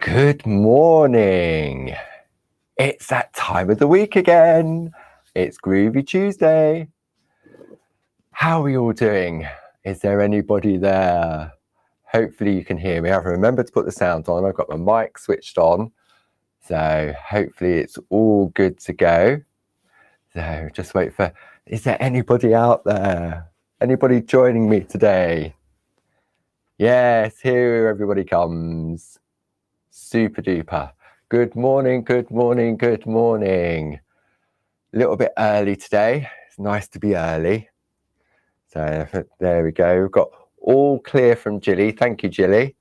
Good morning. It's that time of the week again. It's Groovy Tuesday. How are you all doing? Is there anybody there? Hopefully you can hear me. I've remembered to put the sound on. I've got my mic switched on. So hopefully it's all good to go. So just wait for, is there anybody out there? Anybody joining me today? Yes, here everybody comes. Super duper. Good morning, good morning, good morning. A little bit early today. It's nice to be early. So there we go. We've got all clear from Jilly. Thank you, Jilly.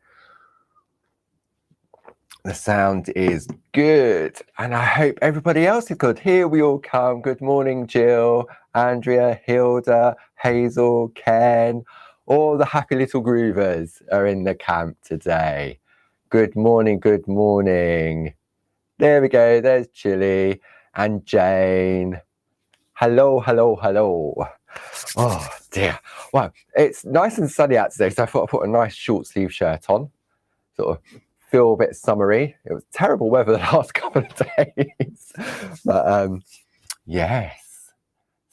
The sound is good. And I hope everybody else is good. Here we all come. Good morning, Jill, Andrea, Hilda, Hazel, Ken. All the happy little groovers are in the camp today. Good morning, good morning. There we go, there's Chili and Jane. Hello, hello, hello. Oh dear. Well, it's nice and sunny out today, so I thought I'd put a nice short sleeve shirt on. Sort of feel a bit summery. It was terrible weather the last couple of days. But yes.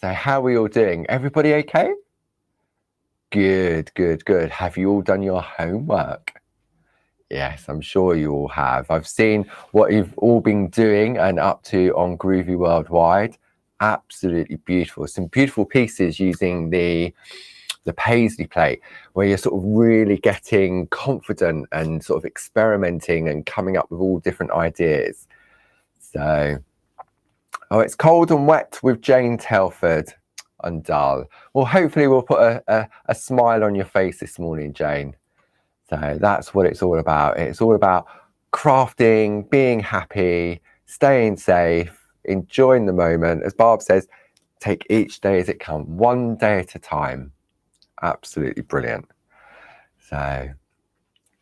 So how are we all doing? Everybody okay? Good, good, good. Have you all done your homework? Yes, I'm sure you all have. I've seen what you've all been doing and up to on Groovi Worldwide. Absolutely beautiful. Some beautiful pieces using the paisley plate, where you're sort of really getting confident and sort of experimenting and coming up with all different ideas. So, oh, it's cold and wet with Jane Telford and dull. Well, hopefully we'll put a smile on your face this morning, Jane. So that's what it's all about. It's all about crafting, being happy, staying safe, enjoying the moment. As Barb says, take each day as it comes, one day at a time. Absolutely brilliant. So,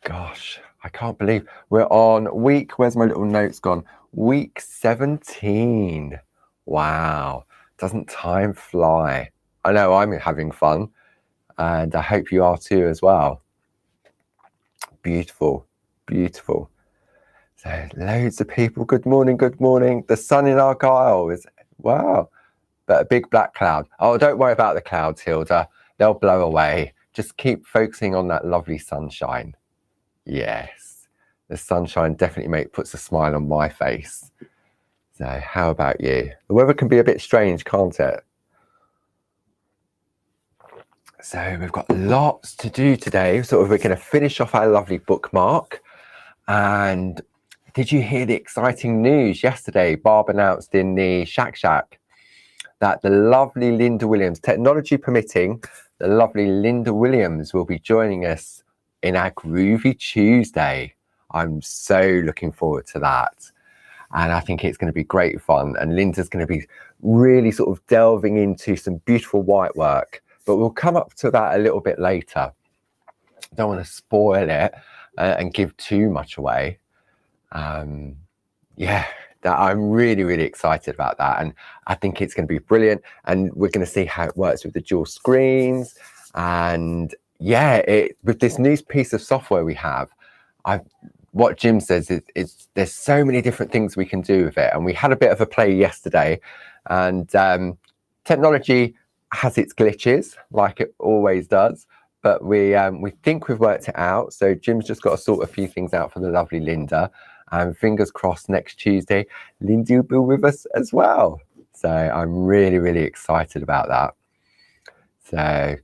gosh, I can't believe we're on week, where's my little notes gone? Week 17. Wow. Doesn't time fly? I know I'm having fun, and I hope you are too as well. Beautiful, beautiful. So loads of people. Good morning, good morning. The sun in Argyle is, wow, but a big black cloud. Oh, don't worry about the clouds, Hilda. They'll blow away. Just keep focusing on that lovely sunshine. Yes, the sunshine definitely puts a smile on my face. So how about you? The weather can be a bit strange, can't it? So we've got lots to do today. Sort of, we're going to finish off our lovely bookmark. And did you hear the exciting news yesterday? Barb announced in the Shack that the lovely Linda Williams, technology permitting, the lovely Linda Williams will be joining us in our Groovy Tuesday. I'm so looking forward to that. And I think it's going to be great fun. And Linda's going to be really sort of delving into some beautiful white work. But we'll come up to that a little bit later. Don't want to spoil it and give too much away. Yeah, I'm really, really excited about that. And I think it's going to be brilliant. And we're going to see how it works with the dual screens. And yeah, with this new piece of software we have, what Jim says is there's so many different things we can do with it. And we had a bit of a play yesterday. And technology has its glitches, like it always does, but we think we've worked it out. So Jim's just got to sort a few things out for the lovely Linda, and fingers crossed next Tuesday Linda will be with us as well. So I'm really, really excited about that. So,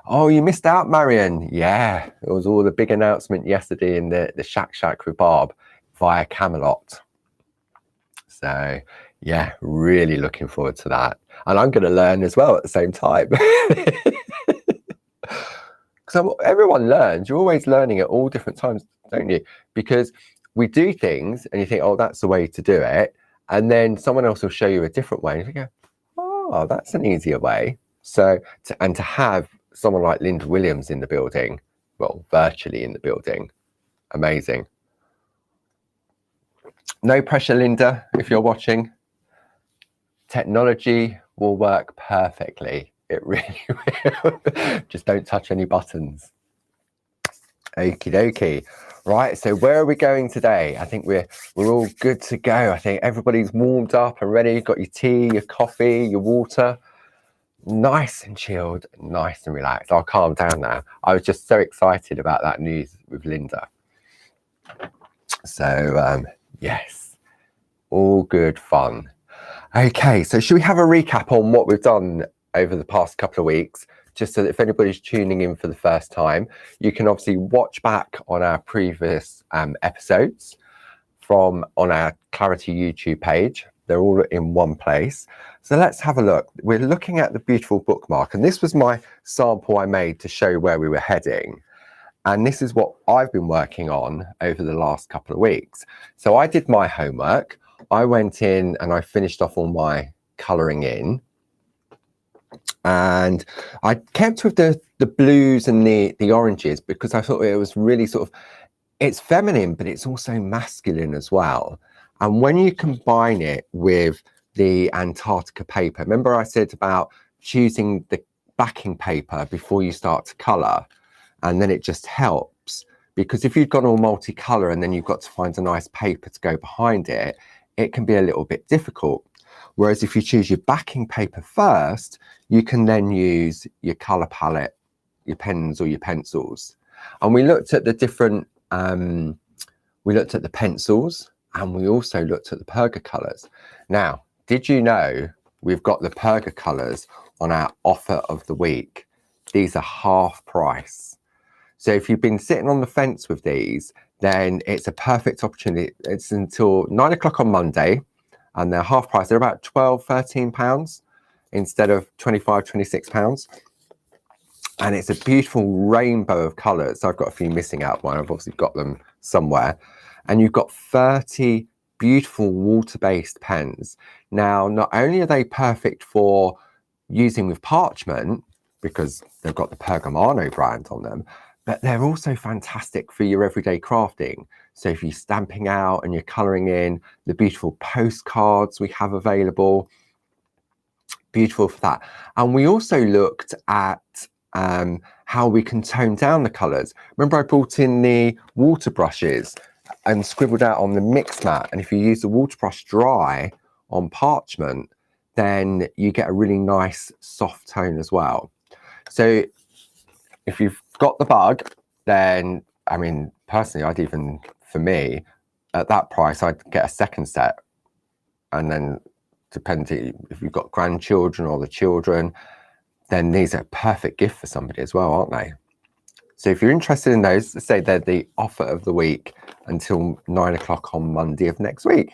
oh, you missed out, Marion. Yeah, it was all the big announcement yesterday in the Shack with Barb via Camelot. So yeah, really looking forward to that. And I'm going to learn as well at the same time. So everyone learns. You're always learning at all different times, don't you? Because we do things and you think, oh, that's the way to do it. And then someone else will show you a different way. And you go, oh, that's an easier way. So, to have someone like Linda Williams in the building, well, virtually in the building, amazing. No pressure, Linda, if you're watching. Technology will work perfectly. It really will. Just don't touch any buttons. Okie dokie. Right, so where are we going today? I think we're all good to go. I think everybody's warmed up and ready. You've got your tea, your coffee, your water. Nice and chilled, nice and relaxed. I'll calm down now. I was just so excited about that news with Linda. So, yes, all good fun. Okay, so should we have a recap on what we've done over the past couple of weeks? Just so that if anybody's tuning in for the first time, you can obviously watch back on our previous episodes on our Clarity YouTube page. They're all in one place. So let's have a look. We're looking at the beautiful bookmark, and this was my sample I made to show where we were heading. And this is what I've been working on over the last couple of weeks. So I did my homework. I went in and I finished off all my colouring in. And I kept with the blues and the oranges because I thought it was really sort of, it's feminine, but it's also masculine as well. And when you combine it with the Antarctica paper, remember I said about choosing the backing paper before you start to colour, and then it just helps, because if you've gone all multicolour and then you've got to find a nice paper to go behind it, it can be a little bit difficult. Whereas if you choose your backing paper first, you can then use your colour palette, your pens or your pencils. And we looked at the different, we looked at the pencils, and we also looked at the Perga colours. Now, did you know we've got the Perga colours on our offer of the week? These are half price. So if you've been sitting on the fence with these, then it's a perfect opportunity. It's until 9 o'clock on Monday, and they're half price. They're about £12–13 instead of £25–26. And it's a beautiful rainbow of colours. I've got a few missing out of mine. I've obviously got them somewhere. And you've got 30 beautiful water-based pens. Now, not only are they perfect for using with parchment, because they've got the Pergamano brand on them, but they're also fantastic for your everyday crafting. So if you're stamping out and you're colouring in, the beautiful postcards we have available, beautiful for that. And we also looked at how we can tone down the colours. Remember I brought in the water brushes and scribbled out on the mix mat, and if you use the water brush dry on parchment, then you get a really nice soft tone as well. So if you've got the bug, then I mean, personally, I'd even, for me, at that price, I'd get a second set. And then depending if you've got grandchildren or the children, then these are a perfect gift for somebody as well, aren't they? So if you're interested in those, let's say they're the offer of the week until 9 o'clock on Monday of next week.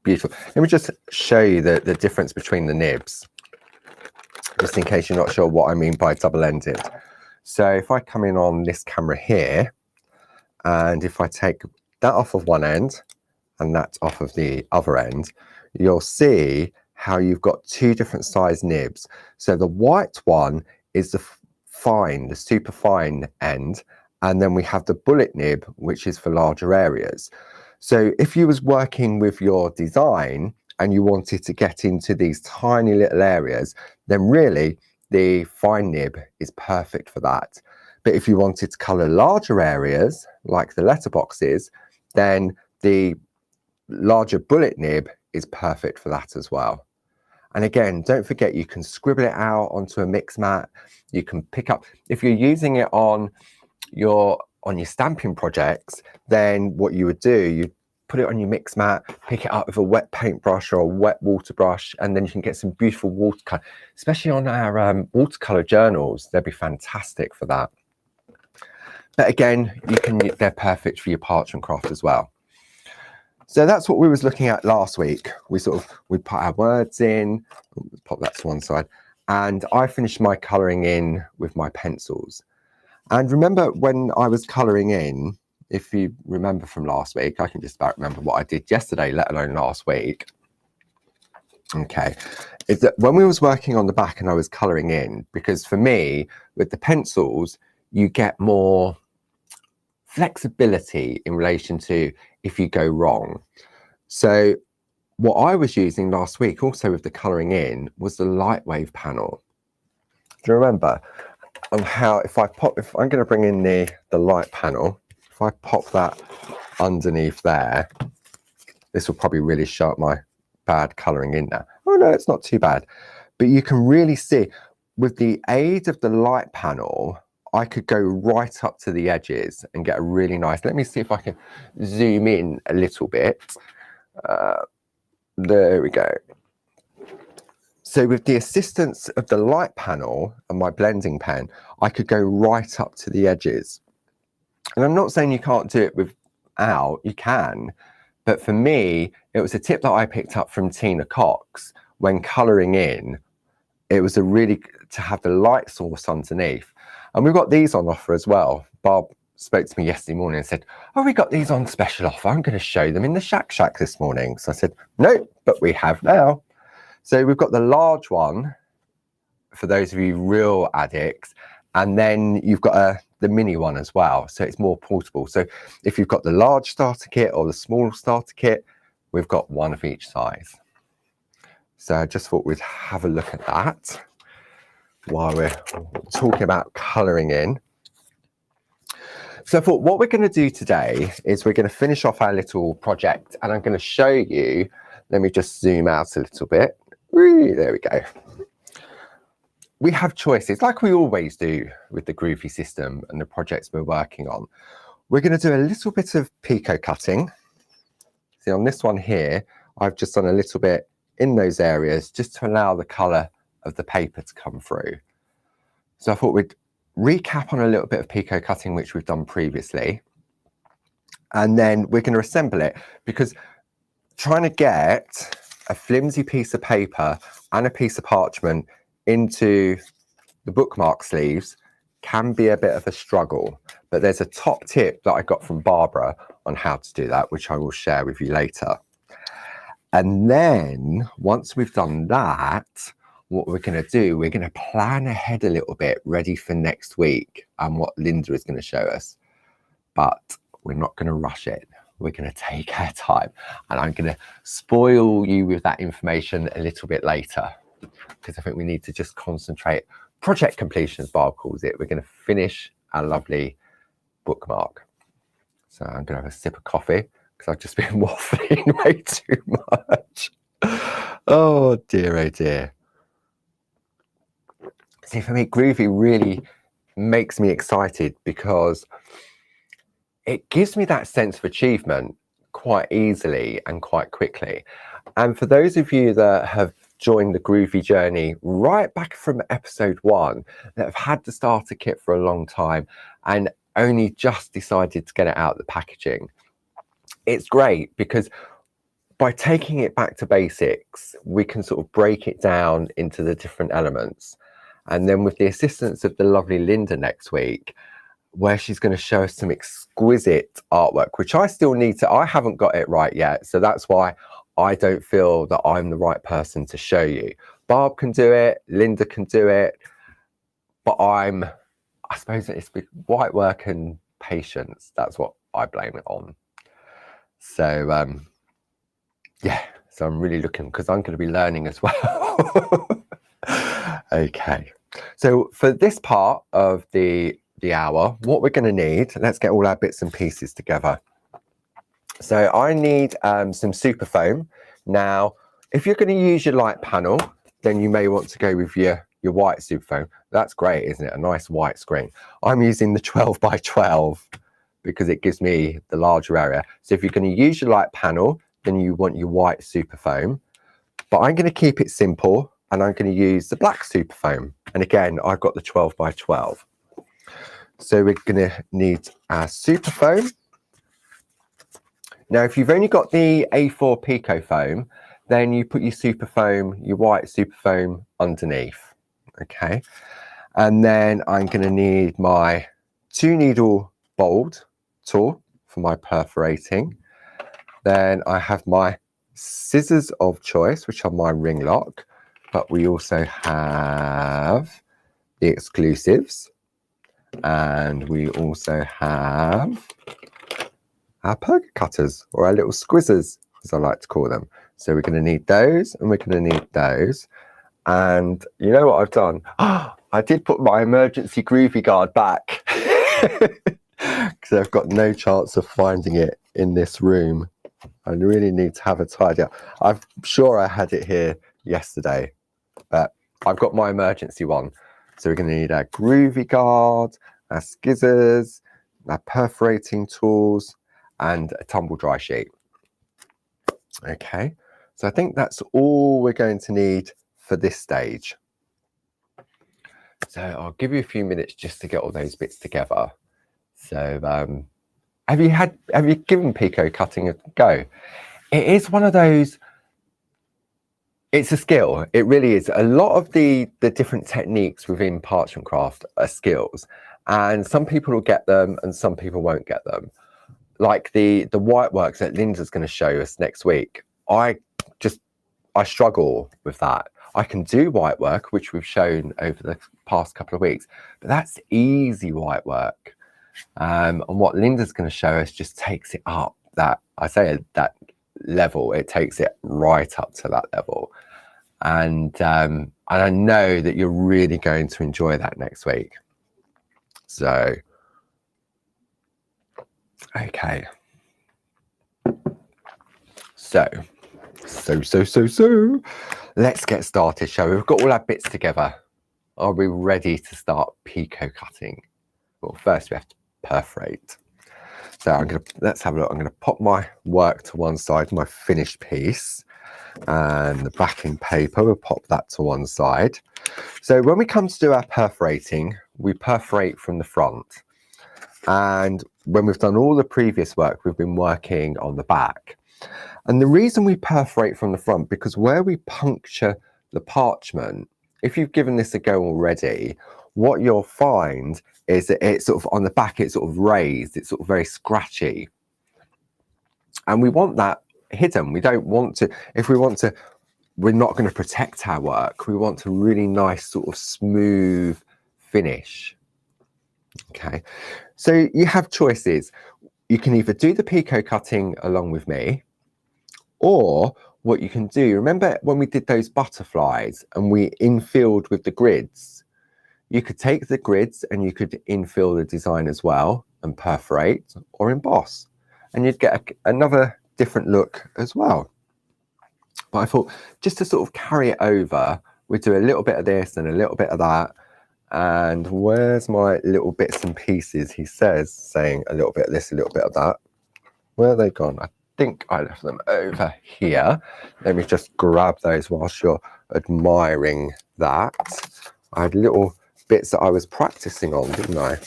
Beautiful. Let me just show you the difference between the nibs, just in case you're not sure what I mean by double-ended. So if I come in on this camera here, and if I take that off of one end and that off of the other end, you'll see how you've got two different size nibs. So the white one is the fine, the super fine end, and then we have the bullet nib, which is for larger areas. So if you was working with your design and you wanted to get into these tiny little areas, then really the fine nib is perfect for that. But if you wanted to colour larger areas, like the letterboxes, then the larger bullet nib is perfect for that as well. And again, don't forget, you can scribble it out onto a mix mat. You can pick up, if you're using it on your stamping projects, then what you would do, you put it on your mix mat, pick it up with a wet paintbrush or a wet water brush, and then you can get some beautiful watercolor, especially on our watercolor journals. They'd be fantastic for that. But again, they're perfect for your parchment craft as well. So that's what we was looking at last week. We put our words in, pop that to one side, and I finished my colouring in with my pencils. And remember when I was colouring in, if you remember from last week, I can just about remember what I did yesterday, let alone last week. Okay, is that when we was working on the back and I was colouring in, because for me, with the pencils, you get more flexibility in relation to if you go wrong. So what I was using last week also with the colouring in was the light wave panel. Do you remember? on how, if I'm going to bring in the light panel, if I pop that underneath there, this will probably really show up my bad colouring in there. Oh no, it's not too bad. But you can really see, with the aid of the light panel, I could go right up to the edges and get a really nice, let me see if I can zoom in a little bit. There we go. So with the assistance of the light panel and my blending pen, I could go right up to the edges. And I'm not saying you can't do it without, you can. But for me, it was a tip that I picked up from Tina Cox when colouring in. It was to have the light source underneath. And we've got these on offer as well. Bob spoke to me yesterday morning and said, oh, we got these on special offer. I'm going to show them in the Shack this morning. So I said, no, but we have now. So we've got the large one for those of you real addicts. And then you've got the mini one as well. So it's more portable. So if you've got the large starter kit or the small starter kit, we've got one of each size. So I just thought we'd have a look at that while we're talking about colouring in. So I thought what we're going to do today is we're going to finish off our little project, and I'm going to show you, let me just zoom out a little bit. There we go. We have choices like we always do with the Groovi system and the projects we're working on. We're going to do a little bit of Pico cutting. See, on this one here, I've just done a little bit in those areas just to allow the colour of the paper to come through. So I thought we'd recap on a little bit of Pico cutting, which we've done previously. And then we're going to assemble it, because trying to get a flimsy piece of paper and a piece of parchment into the bookmark sleeves can be a bit of a struggle. But there's a top tip that I got from Barbara on how to do that, which I will share with you later. And then once we've done that, what we're going to do, we're going to plan ahead a little bit, ready for next week and what Linda is going to show us. But we're not going to rush it. We're going to take our time, and I'm going to spoil you with that information a little bit later, because I think we need to just concentrate. Project completion, as Barb calls it. We're going to finish our lovely bookmark. So I'm going to have a sip of coffee because I've just been waffling way too much. Oh dear, oh dear. See, for me, Groovi really makes me excited because it gives me that sense of achievement quite easily and quite quickly. And for those of you that have joined the Groovi journey right back from episode 1, that have had the starter kit for a long time and only just decided to get it out of the packaging, it's great because by taking it back to basics, we can sort of break it down into the different elements. And then with the assistance of the lovely Linda next week, where she's going to show us some exquisite artwork, which I still need to, I haven't got it right yet. So that's why I don't feel that I'm the right person to show you. Barb can do it, Linda can do it, but I suppose it's white work and patience. That's what I blame it on. So, yeah, so I'm really looking, because I'm going to be learning as well. Okay, so for this part of the hour, what we're going to need, let's get all our bits and pieces together. So I need some super foam. Now, if you're going to use your light panel, then you may want to go with your white super foam. That's great, isn't it? A nice white screen. I'm using the 12 by 12 because it gives me the larger area. So if you're going to use your light panel, then you want your white super foam. But I'm going to keep it simple, and I'm going to use the black super foam. And again, I've got the 12 by 12. So we're going to need our super foam. Now, if you've only got the A4 Pico foam, then you put your super foam, your white super foam underneath. Okay. And then I'm going to need my 2-needle bold tool for my perforating. Then I have my scissors of choice, which are my ring lock, but we also have the exclusives, and we also have our poker cutters, or our little squizzers, as I like to call them. So we're going to need those, and we're going to need those. And you know what I've done? I did put my emergency Groovi guard back because I've got no chance of finding it in this room. I really need to have a tidy up. I'm sure I had it here yesterday, but I've got my emergency one. So we're going to need our Groovi guard, our skizzers, our perforating tools, and a tumble dry sheet. Okay, so I think that's all we're going to need for this stage. So I'll give you a few minutes just to get all those bits together. So have you given Pico cutting a go? It is one of those, it's a skill. It really is. A lot of the different techniques within parchment craft are skills, and some people will get them and some people won't get them. Like the white works that Linda's going to show us next week, I struggle with that. I can do white work, which we've shown over the past couple of weeks, but that's easy white work. And what Linda's going to show us just takes it up that level. It takes it right up to that level. And I know that you're really going to enjoy that next week. So, okay. So, let's get started, shall we? We've got all our bits together. Are we ready to start Pico cutting? Well, first we have to perforate. So let's have a look. I'm going to pop my work to one side, my finished piece, and the backing paper, we'll pop that to one side. So when we come to do our perforating, we perforate from the front. And when we've done all the previous work, we've been working on the back. And the reason we perforate from the front, because where we puncture the parchment, if you've given this a go already, what you'll find is that it's sort of on the back, it's sort of raised, it's sort of very scratchy. And we want that hidden. We don't want to, if we want to, we're not going to protect our work. We want a really nice sort of smooth finish. Okay, so you have choices. You can either do the Pico cutting along with me, or what you can do, remember when we did those butterflies and we infilled with the grids? You could take the grids and you could infill the design as well and perforate or emboss, and you'd get another different look as well. But I thought just to sort of carry it over, we do a little bit of this and a little bit of that. And where's my little bits and pieces? He says, saying a little bit of this, a little bit of that. Where are they gone? I think I left them over here. Let me just grab those whilst you're admiring that. I had little bits that I was practicing on, didn't I?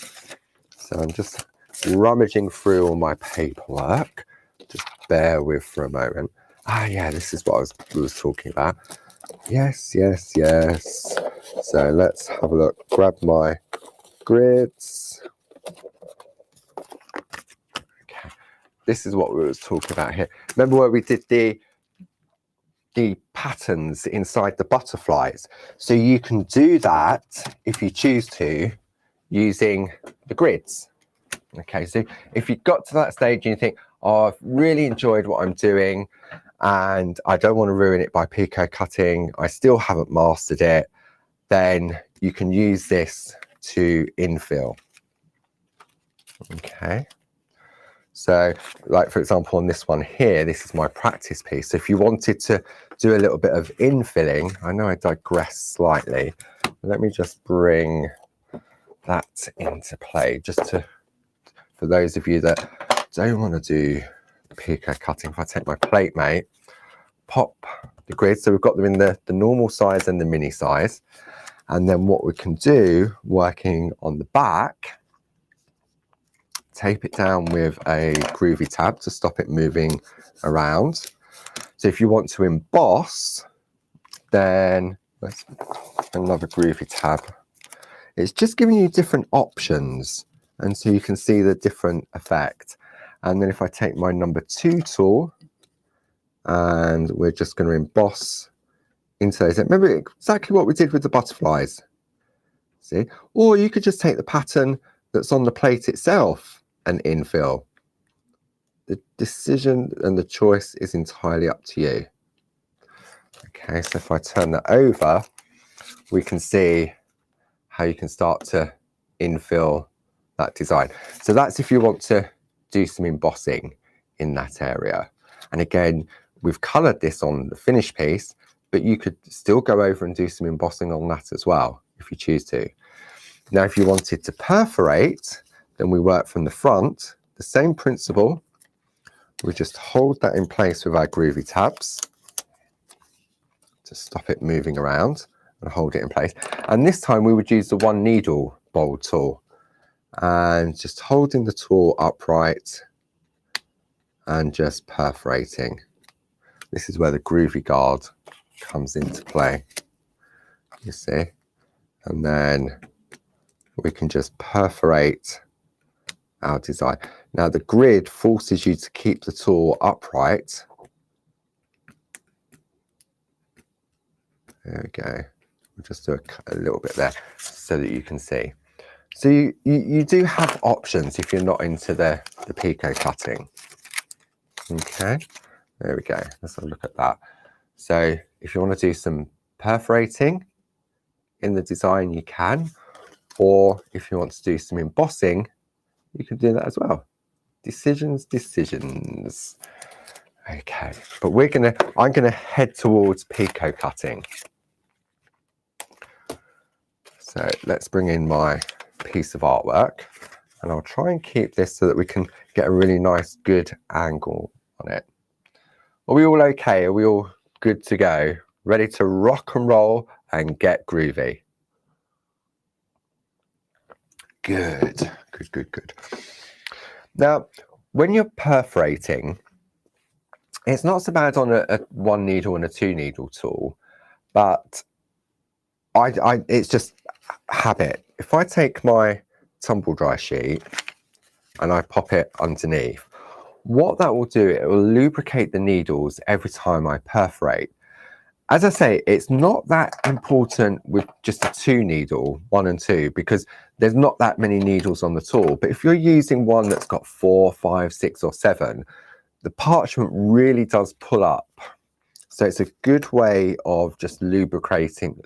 So I'm just rummaging through all my paperwork. Just bear with for a moment. Ah, yeah, this is what I was talking about. Yes. So let's have a look. Grab my grids. Okay, this is what we was talking about here. Remember where we did the patterns inside the butterflies? So you can do that if you choose to using the grids. Okay, so if you got to that stage and you think, oh, I've really enjoyed what I'm doing and I don't want to ruin it by Pico cutting, I still haven't mastered it, then you can use this to infill. Okay, so like for example on this one here, this is my practice piece. So if you wanted to do a little bit of infilling, I know I digress slightly, let me just bring that into play just to, for those of you that don't want to do Pico cutting, if I take my plate mate, pop the grid, so we've got them in the normal size and the mini size, and then what we can do working on the back, tape it down with a Groovi tab to stop it moving around. So if you want to emboss, then let's another Groovi tab. It's just giving you different options, and so you can see the different effect. And then if I take my number 2 tool, and we're just going to emboss into those. Remember exactly what we did with the butterflies. See? Or you could just take the pattern that's on the plate itself and infill. The decision and the choice is entirely up to you. Okay, so if I turn that over, we can see how you can start to infill that design. So that's if you want to do some embossing in that area. And again, we've coloured this on the finished piece, but you could still go over and do some embossing on that as well, if you choose to. Now, if you wanted to perforate, then we work from the front, the same principle. We just hold that in place with our Groovi tabs to stop it moving around and hold it in place. And this time we would use the 1 needle bold tool and just holding the tool upright and just perforating. This is where the Groovi guard comes into play, you see. And then we can just perforate our design. Now the grid forces you to keep the tool upright. There we go. We'll just do a little bit there so that you can see. So you do have options if you're not into the Pico cutting. Okay, there we go. Let's have a look at that. So if you want to do some perforating in the design, you can. Or if you want to do some embossing, you can do that as well. Decisions. Okay, but I'm gonna head towards Pico cutting. So let's bring in my piece of artwork, and I'll try and keep this so that we can get a really nice, good angle on it. Are we all okay? Are we all good to go? Ready to rock and roll and get groovy? Good. Now, when you're perforating, it's not so bad on a 1 needle and a 2 needle tool, but it's just habit. If I take my tumble dry sheet and I pop it underneath, what that will do, it will lubricate the needles every time I perforate. As I say, it's not that important with just a 2 needle, 1 and 2, because there's not that many needles on the tool. But if you're using one that's got 4, 5, 6 or 7, the parchment really does pull up. So it's a good way of just lubricating,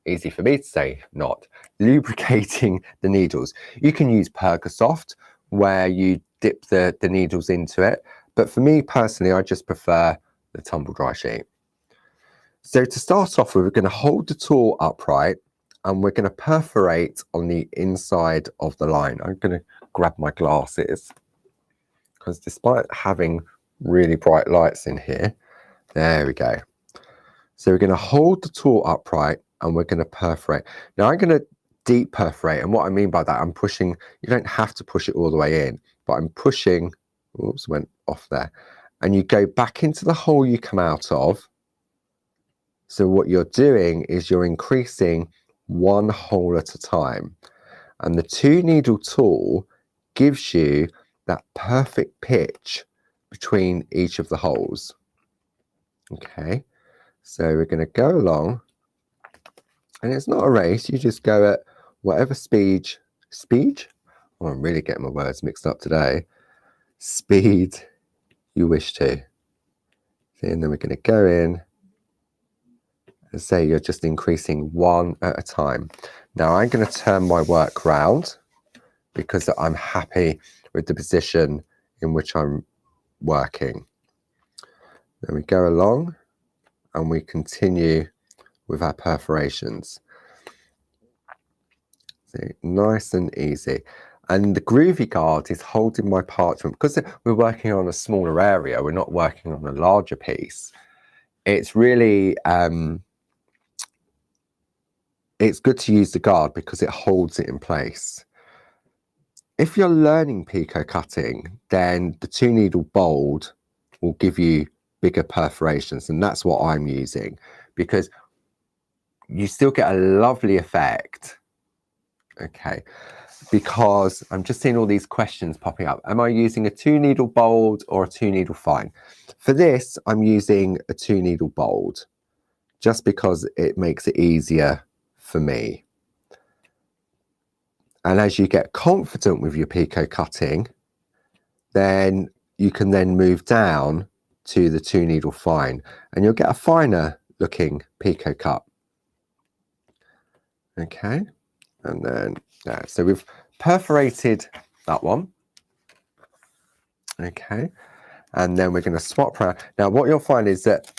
easy for me to say, not lubricating the needles. You can use Pergasoft where you dip the needles into it. But for me personally, I just prefer the tumble dry sheet. So to start off with, we're going to hold the tool upright and we're going to perforate on the inside of the line. I'm going to grab my glasses because despite having really bright lights in here, there we go. So we're going to hold the tool upright and we're going to perforate. Now I'm going to deep perforate, and what I mean by that, I'm pushing, you don't have to push it all the way in, but I'm pushing, oops, went off there, and you go back into the hole you come out of. So what you're doing is you're increasing 1 hole at a time, and the 2 needle tool gives you that perfect pitch between each of the holes. Okay, so we're going to go along, and it's not a race, you just go at whatever speed, oh, I'm really getting my words mixed up today, speed you wish to. And then we're going to go in and say you're just increasing 1 at a time. Now I'm going to turn my work round because I'm happy with the position in which I'm working. Then we go along and we continue with our perforations. So nice and easy. And the Groovi guard is holding my parchment because we're working on a smaller area. We're not working on a larger piece. It's really, it's good to use the guard because it holds it in place. If you're learning Pico cutting, then the 2 needle bold will give you bigger perforations, and that's what I'm using because you still get a lovely effect. Okay, because I'm just seeing all these questions popping up. Am I using a 2 needle bold or a 2 needle fine? For this, I'm using a 2 needle bold just because it makes it easier for me. And as you get confident with your Pico cutting, then you can then move down to the 2 needle fine and you'll get a finer looking Pico cut. Okay, and then there. So we've perforated that one. Okay, and then we're going to swap around. Now what you'll find is that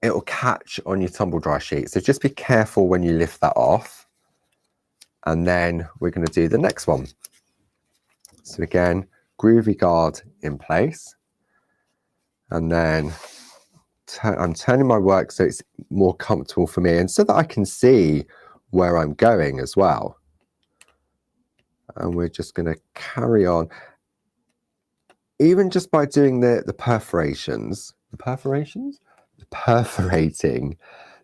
it will catch on your tumble dry sheet, so just be careful when you lift that off. And then we're going to do the next one. So again, Groovi guard in place, and then I'm turning my work so it's more comfortable for me and so that I can see where I'm going as well. And we're just going to carry on. Even just by doing the perforating,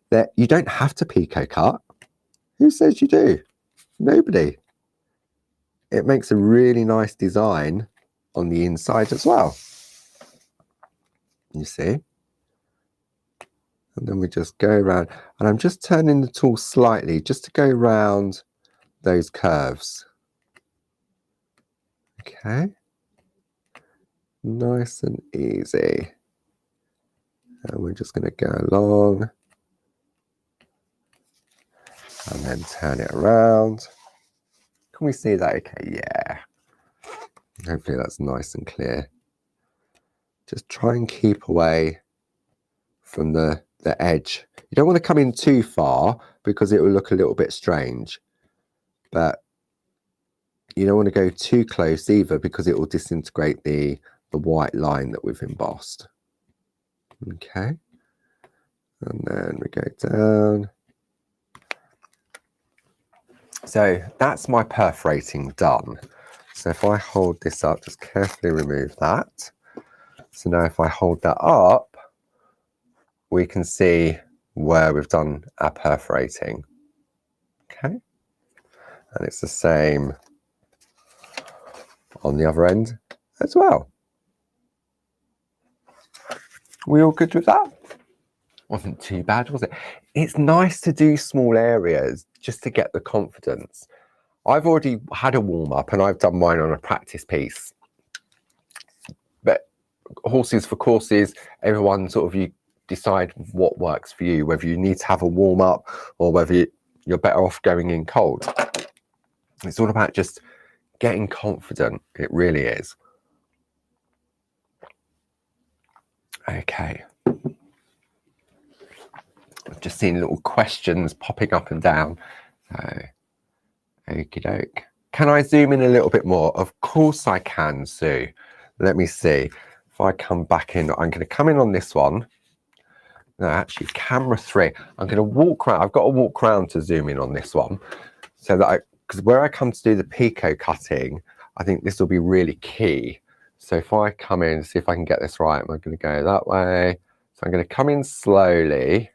that you don't have to Pico cut. Who says you do? Nobody. It makes a really nice design on the inside as well. You see? And then we just go around, and I'm just turning the tool slightly just to go around those curves. Okay. Nice and easy. And we're just going to go along and then turn it around. Can we see that? Okay, yeah. Hopefully that's nice and clear. Just try and keep away from the edge. You don't want to come in too far because it will look a little bit strange. But you don't want to go too close either because it will disintegrate the white line that we've embossed. Okay. And then we go down. So that's my perforating done. So if I hold this up, just carefully remove that. So now if I hold that up, we can see where we've done our perforating. Okay. And it's the same on the other end as well. We all good with that? Wasn't too bad, was it? It's nice to do small areas just to get the confidence. I've already had a warm-up and I've done mine on a practice piece. But horses for courses, everyone sort of, you decide what works for you, whether you need to have a warm-up or whether you're better off going in cold. It's all about just getting confident. It really is. Okay. I've just seen little questions popping up and down. So, okie doke. Can I zoom in a little bit more? Of course I can, Sue. Let me see. If I come back in, I'm going to come in on this one. No, actually, camera 3. I'm going to walk around. I've got to walk around to zoom in on this one. So that because where I come to do the Pico cutting, I think this will be really key. So if I come in, see if I can get this right, I'm going to go that way. So I'm going to come in slowly,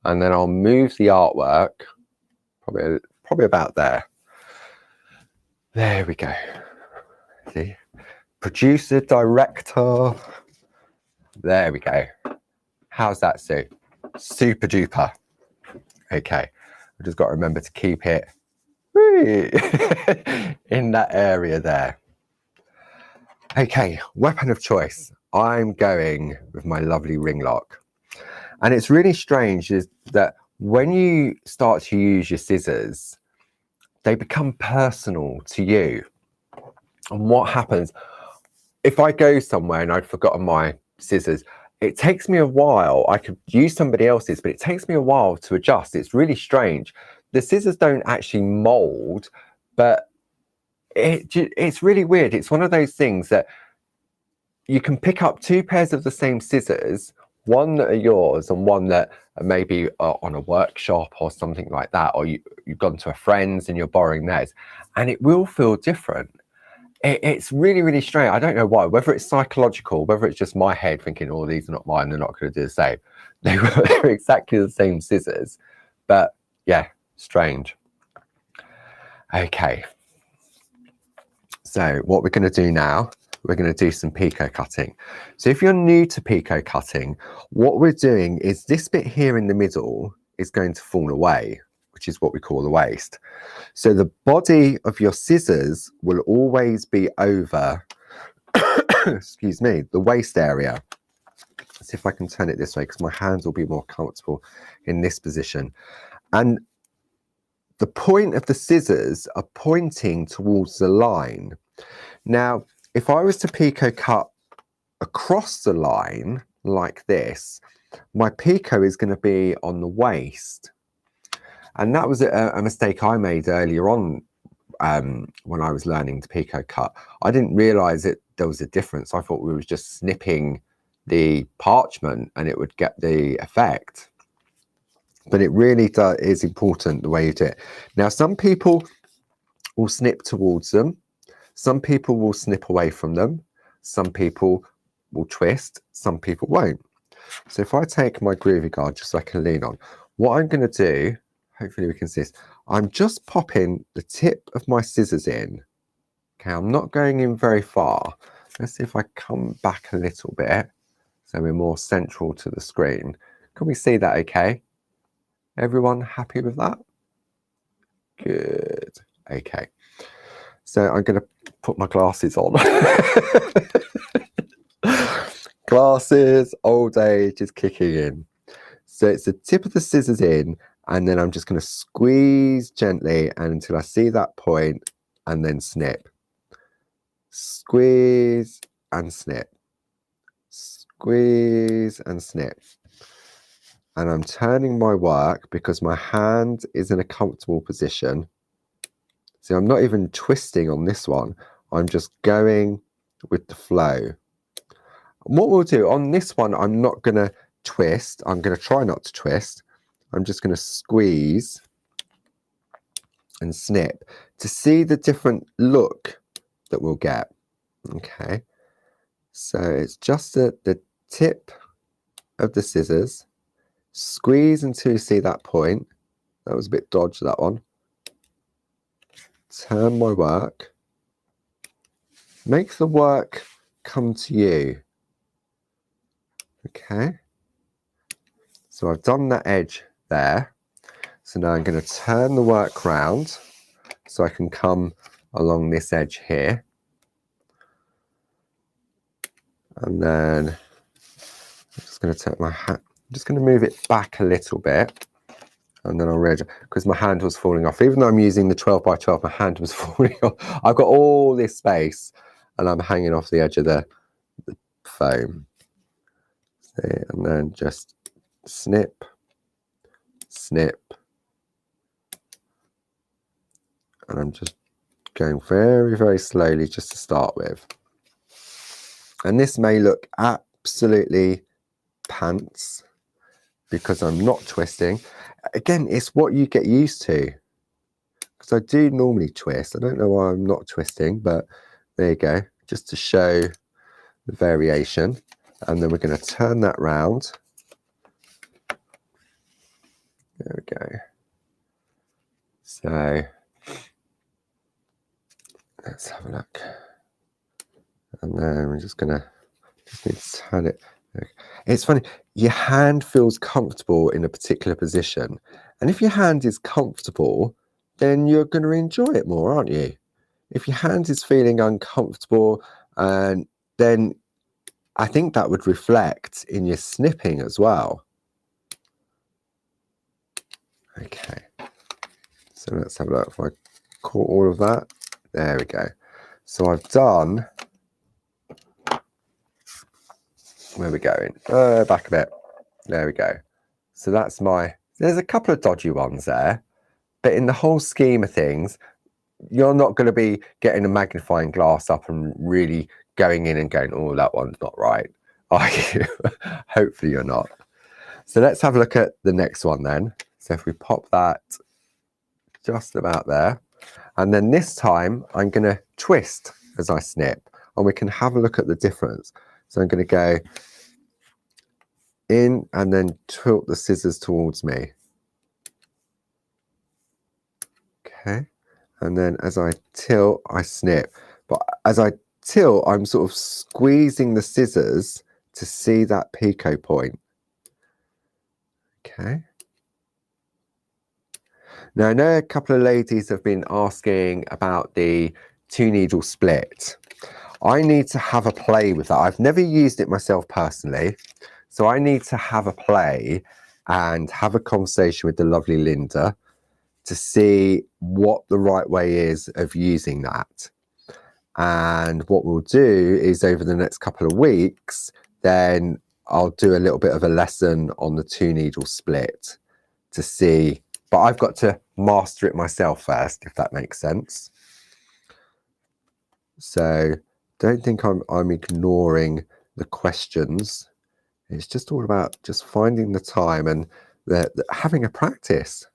and then I'll move the artwork, probably about there. There we go. See, producer, director. There we go. How's that, Sue? Super duper. Okay, I've just got to remember to keep it in that area there. Okay, weapon of choice. I'm going with my lovely ring lock. And it's really strange is that when you start to use your scissors, they become personal to you. And what happens, if I go somewhere and I'd forgotten my scissors, it takes me a while. I could use somebody else's, but it takes me a while to adjust. It's really strange. The scissors don't actually mold, but it's really weird. It's one of those things that you can pick up 2 pairs of the same scissors, one that are yours and one that are maybe on a workshop or something like that, or you've gone to a friend's and you're borrowing theirs, and it will feel different. It's really, really strange. I don't know why, whether it's psychological, whether it's just my head thinking, oh, these are not mine, they're not going to do the same. They're exactly the same scissors, but yeah, strange. Okay. So what we're going to do now, we're going to do some Pico cutting. So if you're new to Pico cutting, what we're doing is this bit here in the middle is going to fall away, which is what we call the waist. So the body of your scissors will always be over, excuse me, the waist area. Let's see if I can turn it this way because my hands will be more comfortable in this position. And the point of the scissors are pointing towards the line. Now, if I was to Pico cut across the line like this, my Pico is going to be on the waist. And that was a mistake I made earlier on when I was learning to Pico cut. I didn't realize that there was a difference. I thought we were just snipping the parchment and it would get the effect. But it really is important the way you do it. Now, some people will snip towards them. Some people will snip away from them. Some people will twist. Some people won't. So if I take my Groovi guard just so I can lean on, what I'm going to do, hopefully we can see this, I'm just popping the tip of my scissors in. Okay, I'm not going in very far. Let's see if I come back a little bit so we're more central to the screen. Can we see that okay? Everyone happy with that? Good. Okay. So I'm going to put my glasses on. Glasses, old age is kicking in. So it's the tip of the scissors in, and then I'm just going to squeeze gently until I see that point, and then snip. Squeeze and snip. Squeeze and snip. And I'm turning my work because my hand is in a comfortable position. See, I'm not even twisting on this one. I'm just going with the flow. And what we'll do on this one, I'm not going to twist. I'm going to try not to twist. I'm just going to squeeze and snip to see the different look that we'll get. Okay. So it's just the tip of the scissors. Squeeze until you see that point. That was a bit dodgy, that one. Turn my work. Make the work come to you. Okay. So I've done that edge there. So now I'm going to turn the work round so I can come along this edge here. And then I'm just going to take my hat. I'm just going to move it back a little bit, and then I'll read because my hand was falling off. Even though I'm using the 12 by 12, my hand was falling off. I've got all this space and I'm hanging off the edge of the foam. And then just snip, snip. And I'm just going very, very slowly just to start with. And this may look absolutely pants because I'm not twisting. Again, it's what you get used to. Because I do normally twist. I don't know why I'm not twisting, but there you go. Just to show the variation. And then we're going to turn that round. There we go. So let's have a look. And then we're just need to turn it. It's funny, your hand feels comfortable in a particular position. And if your hand is comfortable, then you're going to enjoy it more, aren't you? If your hand is feeling uncomfortable, then I think that would reflect in your snipping as well. Okay. So let's have a look. If I caught all of that. There we go. So I've done... Where are we going? Back a bit. There we go. So that's my... There's a couple of dodgy ones there. But in the whole scheme of things, you're not going to be getting a magnifying glass up and really going in and going, oh, that one's not right. Are you? Hopefully you're not. So let's have a look at the next one then. So if we pop that just about there. And then this time, I'm going to twist as I snip. And we can have a look at the difference. So I'm going to go in and then tilt the scissors towards me. Okay. And then as I tilt, I snip. But as I tilt, I'm sort of squeezing the scissors to see that Pico point. Okay. Now, I know a couple of ladies have been asking about the 2-needle split. I need to have a play with that. I've never used it myself personally, so I need to have a play and have a conversation with the lovely Linda to see what the right way is of using that. And what we'll do is over the next couple of weeks, then I'll do a little bit of a lesson on the 2-needle split to see, but I've got to master it myself first, if that makes sense. So don't think I'm ignoring the questions. It's just all about just finding the time and having a practice,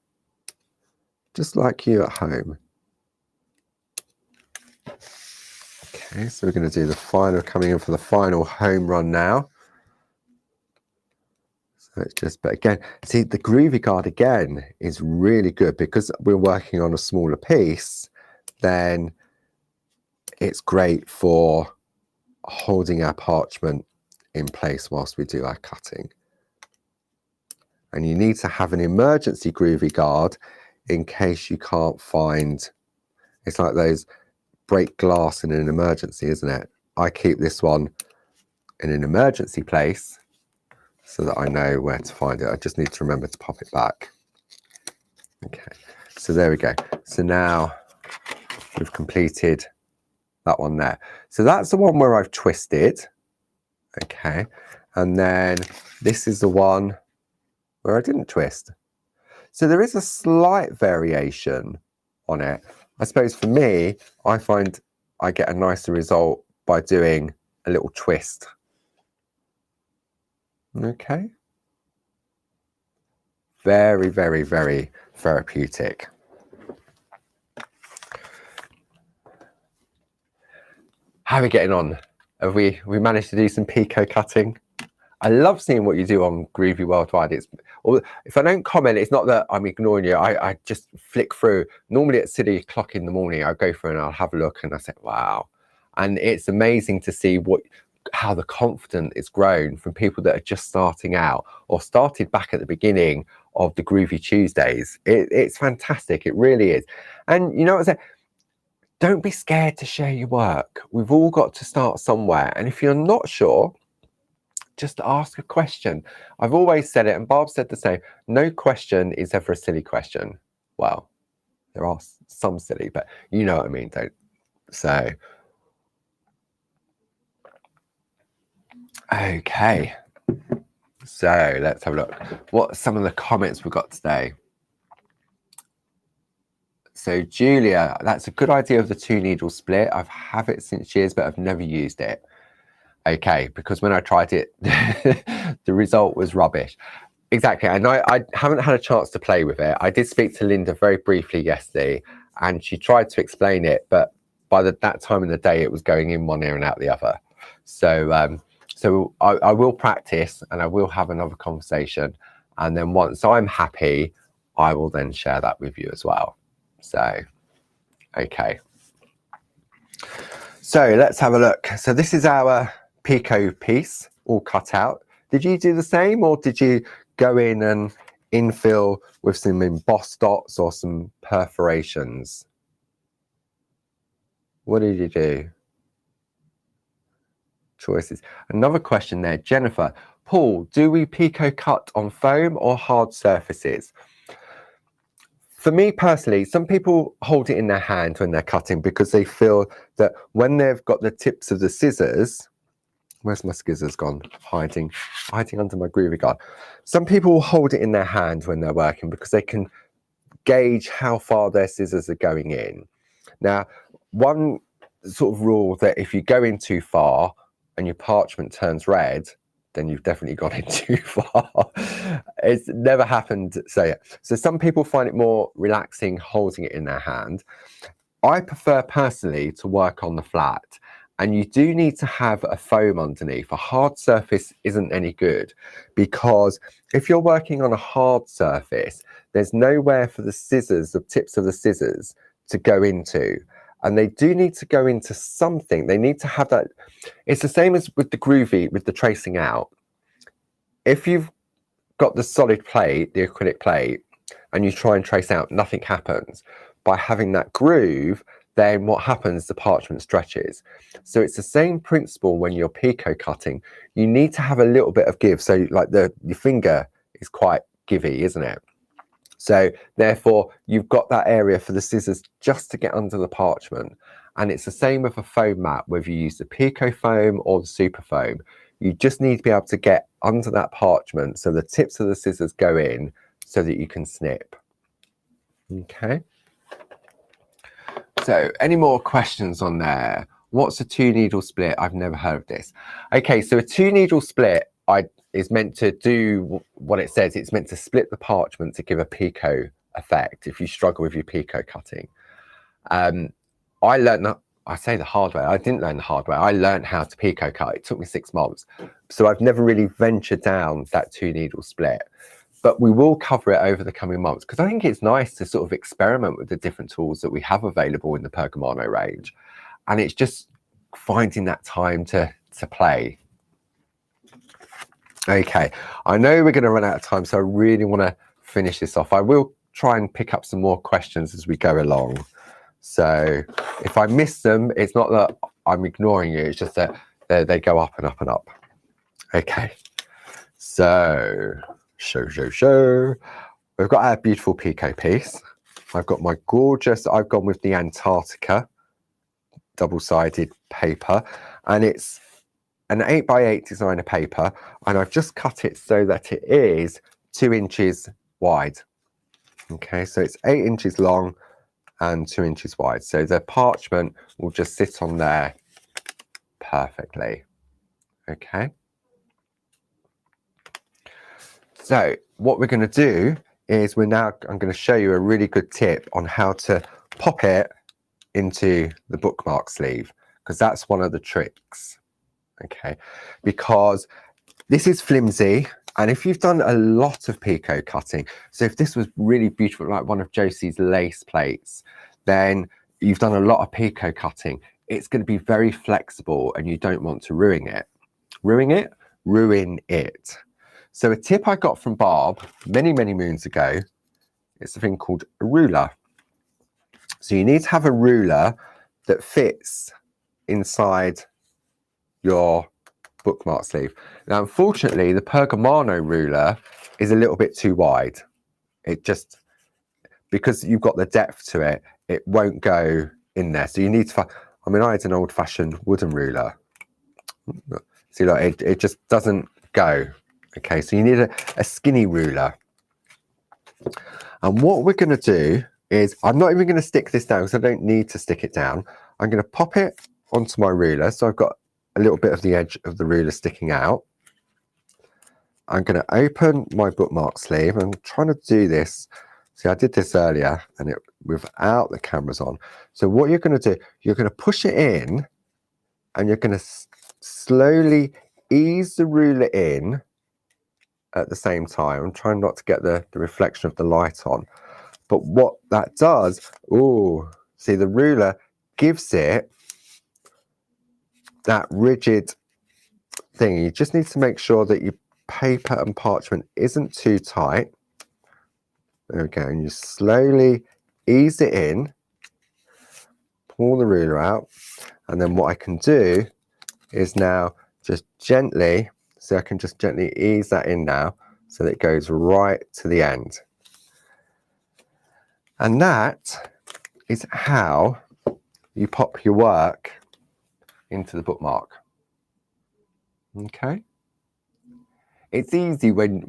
just like you at home. Okay, so we're going to do the final, coming in for the final home run now. So it's just, but again, see, the Groovi guard again is really good because we're working on a smaller piece. Then it's great for holding our parchment in place whilst we do our cutting. And you need to have an emergency Groovi guard in case you can't find, it's like those break glass in an emergency, isn't it? I keep this one in an emergency place so that I know where to find it. I just need to remember to pop it back. Okay, so there we go. So now we've completed that one there. So that's the one where I've twisted. Okay, and then this is the one where I didn't twist. So there is a slight variation on it. I suppose for me, I find I get a nicer result by doing a little twist. Okay. Very, very, very therapeutic. How are we getting on? Have we managed to do some Pico cutting? I love seeing what you do on Groovi Worldwide. It's, or if I don't comment, it's not that I'm ignoring you. I just flick through. Normally at 6 o'clock in the morning, I'll go through and I'll have a look and I say, wow. And it's amazing to see how the confidence is grown from people that are just starting out or started back at the beginning of the Groovi Tuesdays. It's fantastic. It really is. And you know what I'm saying? Don't be scared to share your work. We've all got to start somewhere. And if you're not sure, just ask a question. I've always said it, and Barb said the same. No question is ever a silly question. Well, there are some silly, but you know what I mean, don't? So, okay. So let's have a look. What are some of the comments we've got today? So Julia, that's a good idea of the 2-needle split. I've had it since years, but I've never used it. Okay, because when I tried it, the result was rubbish. Exactly, and I haven't had a chance to play with it. I did speak to Linda very briefly yesterday, and she tried to explain it, but by that time in the day, it was going in one ear and out the other. So, so I will practice, and I will have another conversation, and then once I'm happy, I will then share that with you as well. So, okay. So let's have a look. So this is our Pico piece all cut out. Did you do the same, or did you go in and infill with some embossed dots or some perforations? What did you do? Choices. Another question there, Jennifer. Paul, do we Pico cut on foam or hard surfaces? For me personally, some people hold it in their hand when they're cutting because they feel that when they've got the tips of the scissors, where's my scissors gone? Hiding under my Groovi guard. Some people hold it in their hand when they're working because they can gauge how far their scissors are going in. Now, one sort of rule that if you go in too far and your parchment turns red, then you've definitely gone in too far. It's never happened. So some people find it more relaxing holding it in their hand. I prefer personally to work on the flat. And you do need to have a foam underneath. A hard surface isn't any good because if you're working on a hard surface, there's nowhere for the scissors, the tips of the scissors to go into. And they do need to go into something. They need to have that. It's the same as with the Groovi, with the tracing out. If you've got the solid plate, the acrylic plate, and you try and trace out, nothing happens. By having that groove, then what happens, the parchment stretches. So it's the same principle when you're Pico cutting. You need to have a little bit of give. So like your finger is quite givey, isn't it? So therefore, you've got that area for the scissors just to get under the parchment. And it's the same with a foam mat, whether you use the Pico foam or the super foam. You just need to be able to get under that parchment so the tips of the scissors go in so that you can snip. Okay. So any more questions on there? What's a 2-needle split? I've never heard of this. Okay, so a 2-needle split is meant to do what it says. It's meant to split the parchment to give a Pico effect if you struggle with your Pico cutting. I learned that, I say the hard way, I didn't learn the hard way. I learned how to Pico cut. It took me 6 months. So I've never really ventured down that 2-needle split. But we will cover it over the coming months because I think it's nice to sort of experiment with the different tools that we have available in the Pergamano range. And it's just finding that time to play. Okay, I know we're going to run out of time, so I really want to finish this off. I will try and pick up some more questions as we go along. So if I miss them, it's not that I'm ignoring you, it's just that they go up and up and up. Okay, so show. We've got our beautiful Pico piece. I've got my gorgeous, I've gone with the Antarctica double-sided paper, and it's an 8x8 designer paper, and I've just cut it so that it is 2 inches wide. Okay, so it's 8 inches long and 2 inches wide. So the parchment will just sit on there perfectly. Okay. So what we're going to do is I'm going to show you a really good tip on how to pop it into the bookmark sleeve, because that's one of the tricks. Okay, because this is flimsy, and if you've done a lot of Pico cutting, so if this was really beautiful, like one of Josie's lace plates, then you've done a lot of Pico cutting, it's going to be very flexible and you don't want to ruin it. Ruin it. So a tip I got from Barb many moons ago is a thing called a ruler. So you need to have a ruler that fits inside your bookmark sleeve. Now, unfortunately, the Pergamano ruler is a little bit too wide. It just, because you've got the depth to it, it won't go in there. So you need to, I mean, I had an old-fashioned wooden ruler. See, like it just doesn't go. Okay, so you need a skinny ruler. And what we're going to do is, I'm not even going to stick this down because I don't need to stick it down. I'm going to pop it onto my ruler. So I've got a little bit of the edge of the ruler sticking out. I'm going to open my bookmark sleeve. I'm trying to do this. See, I did this earlier and it without the cameras on. So what you're going to do, you're going to push it in and you're going to slowly ease the ruler in at the same time. I'm trying not to get the reflection of the light on. But what that does, see, the ruler gives it that rigid thing. You just need to make sure that your paper and parchment isn't too tight. There we go. And you slowly ease it in, pull the ruler out, and then what I can do is now just gently, so I can just gently ease that in now so that it goes right to the end. And that is how you pop your work into the bookmark. Okay. It's easy when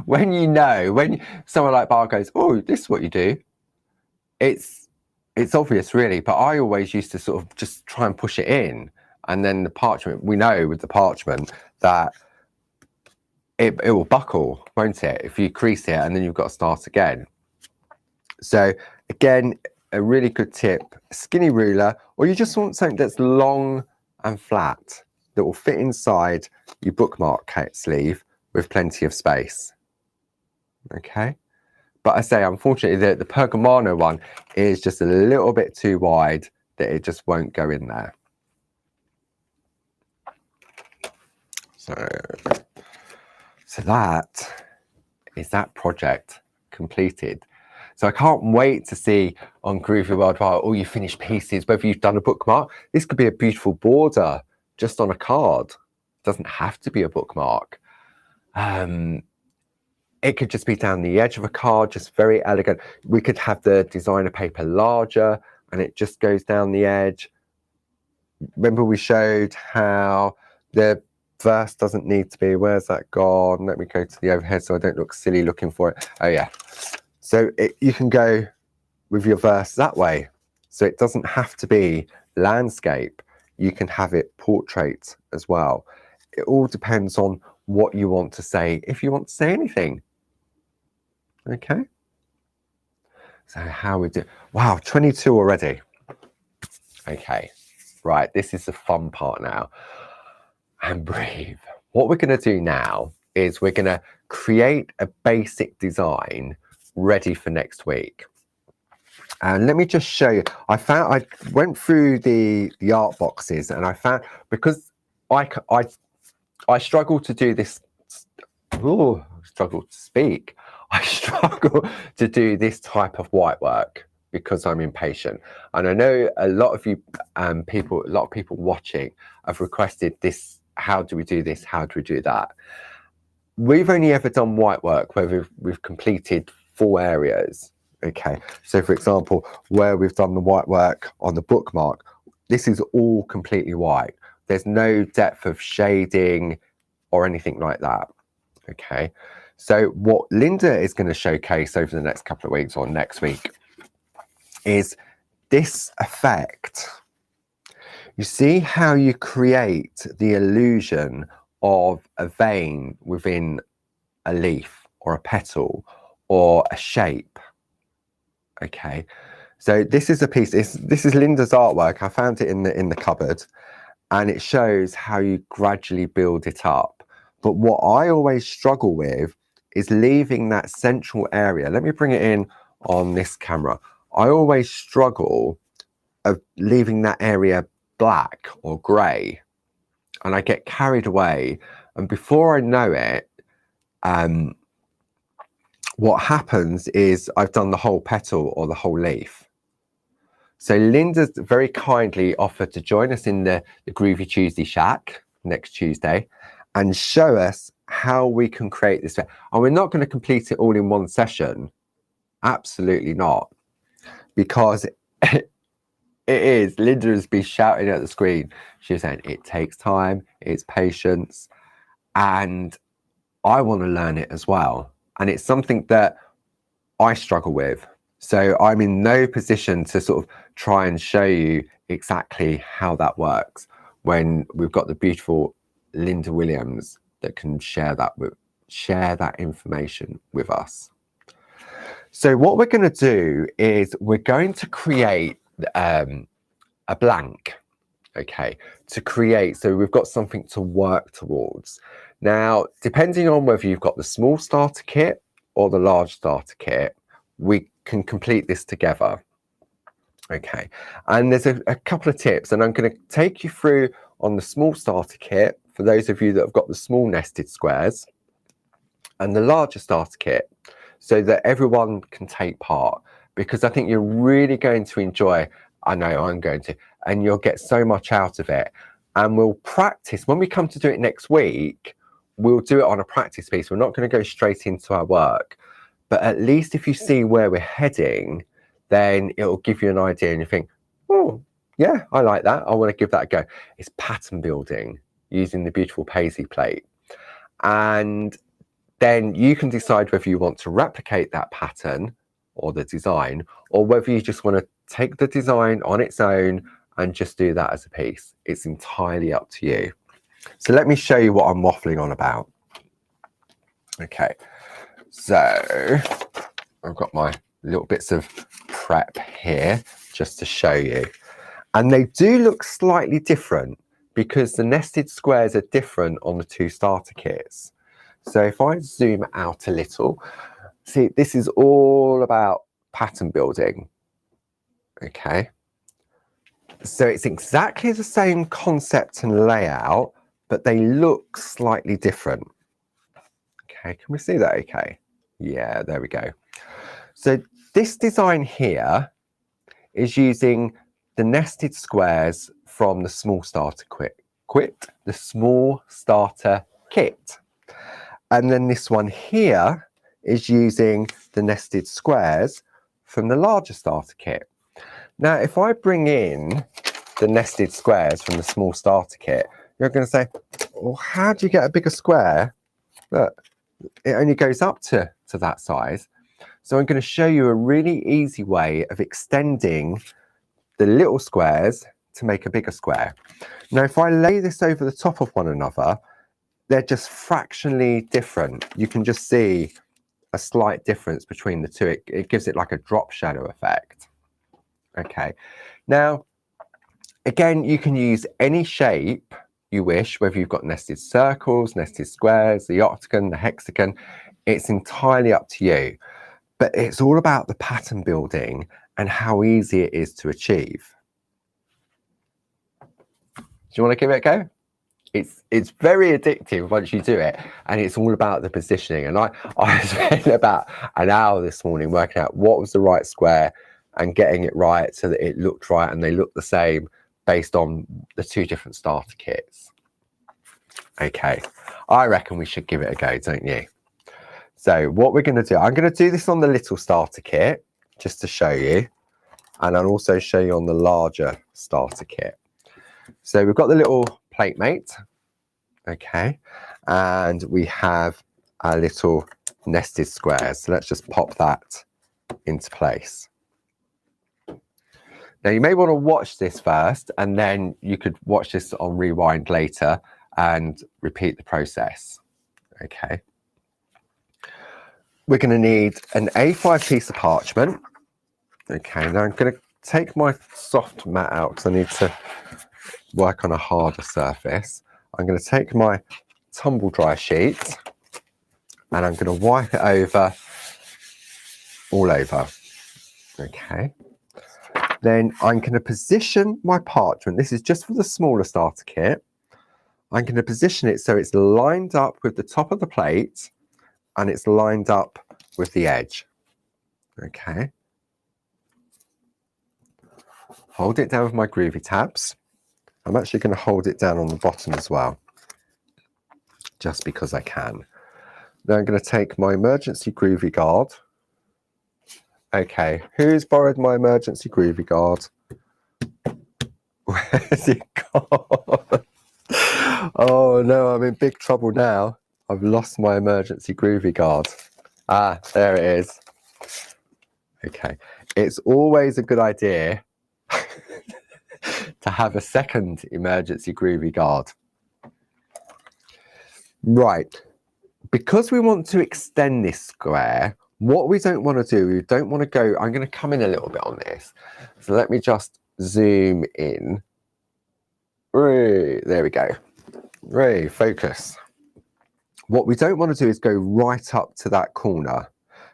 you know, when someone like Bar goes, oh, this is what you do. It's obvious really, but I always used to sort of just try and push it in. And then the parchment, we know with the parchment that it will buckle, won't it? If you crease it and then you've got to start again. So again, a really good tip, skinny ruler, or you just want something that's long and flat that will fit inside your bookmark sleeve with plenty of space. Okay. But I say, unfortunately, the Pergamano one is just a little bit too wide that it just won't go in there. So that is that project completed. So I can't wait to see on Groovi Worldwide all your finished pieces, whether you've done a bookmark. This could be a beautiful border just on a card. It doesn't have to be a bookmark. It could just be down the edge of a card, just very elegant. We could have the designer paper larger and it just goes down the edge. Remember we showed how the verse doesn't need to be, where's that gone? Let me go to the overhead so I don't look silly looking for it. Oh yeah. So you can go with your verse that way. So it doesn't have to be landscape. You can have it portrait as well. It all depends on what you want to say, if you want to say anything. Okay. So how we do, wow, 22 already. Okay, right, this is the fun part now. And breathe. What we're going to do now is we're going to create a basic design ready for next week. And let me just show you. I went through the art boxes and I found, because I struggle to do this. Oh, struggle to speak. I struggle to do this type of white work because I'm impatient. And I know a lot of you a lot of people watching have requested this. How do we do this? How do we do that? We've only ever done white work where we've completed full areas. Okay, so for example, where we've done the white work on the bookmark, this is all completely white. There's no depth of shading or anything like that. Okay, so what Linda is going to showcase over the next couple of weeks or next week is this effect. You see how you create the illusion of a vein within a leaf or a petal or a shape. Okay, so this is a piece. This is Linda's artwork. I found it in the cupboard, and it shows how you gradually build it up. But what I always struggle with is leaving that central area. Let me bring it in on this camera. I always struggle of leaving that area black or grey, and I get carried away. And before I know it, what happens is I've done the whole petal or the whole leaf. So Linda's very kindly offered to join us in the Groovi Tuesday Shack next Tuesday and show us how we can create this. And we're not going to complete it all in one session. Absolutely not. Because it is, Linda has been shouting at the screen. She's saying it takes time, it's patience, and I want to learn it as well. And it's something that I struggle with. So I'm in no position to sort of try and show you exactly how that works when we've got the beautiful Linda Williams that can share that information with us. So what we're going to do is we're going to create a blank, okay, to create, so we've got something to work towards. Now, depending on whether you've got the small starter kit or the large starter kit, we can complete this together. Okay, and there's a couple of tips, and I'm going to take you through on the small starter kit for those of you that have got the small nested squares, and the larger starter kit so that everyone can take part, because I think you're really going to enjoy, I know I'm going to, and you'll get so much out of it. And we'll practice. When we come to do it next week, we'll do it on a practice piece. We're not going to go straight into our work, but at least if you see where we're heading, then it'll give you an idea and you think, oh yeah, I like that, I want to give that a go. It's pattern building using the beautiful paisley plate, and then you can decide whether you want to replicate that pattern or the design, or whether you just want to take the design on its own and just do that as a piece. It's entirely up to you. So let me show you what I'm waffling on about. Okay, so I've got my little bits of prep here just to show you. And they do look slightly different because the nested squares are different on the two starter kits. So if I zoom out a little, see, this is all about pattern building. Okay, so it's exactly the same concept and layout, but they look slightly different. Okay, can we see that okay? Yeah, there we go. So this design here is using the nested squares from the small starter kit. And then this one here is using the nested squares from the larger starter kit. Now, if I bring in the nested squares from the small starter kit, you're going to say, well, how do you get a bigger square? Look, it only goes up to that size. So I'm going to show you a really easy way of extending the little squares to make a bigger square. Now, if I lay this over the top of one another, they're just fractionally different. You can just see a slight difference between the two. It gives it like a drop shadow effect. Okay, now, again, you can use any shape you wish, whether you've got nested circles, nested squares, the octagon, the hexagon. It's entirely up to you. But it's all about the pattern building and how easy it is to achieve. Do you want to give it a go? It's very addictive once you do it, and it's all about the positioning. And I spent about an hour this morning working out what was the right square and getting it right so that it looked right and they look the same based on the two different starter kits. Okay, I reckon we should give it a go, don't you? So what we're going to do, I'm going to do this on the little starter kit just to show you, and I'll also show you on the larger starter kit. So we've got the little plate mate, okay, and we have our little nested squares. So let's just pop that into place. Now you may want to watch this first, and then you could watch this on rewind later and repeat the process. Okay. We're going to need an A5 piece of parchment. Okay, now I'm going to take my soft mat out because I need to work on a harder surface. I'm going to take my tumble dry sheet and I'm going to wipe it over all over. Okay. Then I'm going to position my parchment. This is just for the smaller starter kit. I'm going to position it so it's lined up with the top of the plate and it's lined up with the edge. Okay. Hold it down with my Groovi tabs. I'm actually going to hold it down on the bottom as well, just because I can. Now I'm going to take my emergency Groovi guard. Okay, who's borrowed my emergency Groovi guard? Where's it gone? Oh no, I'm in big trouble now. I've lost my emergency Groovi guard. Ah, there it is. Okay, it's always a good idea to have a second emergency Groovi guard. Right, because we want to extend this square, what we don't want to do, we don't want to go, I'm going to come in a little bit on this. So let me just zoom in. There we go. Focus. What we don't want to do is go right up to that corner,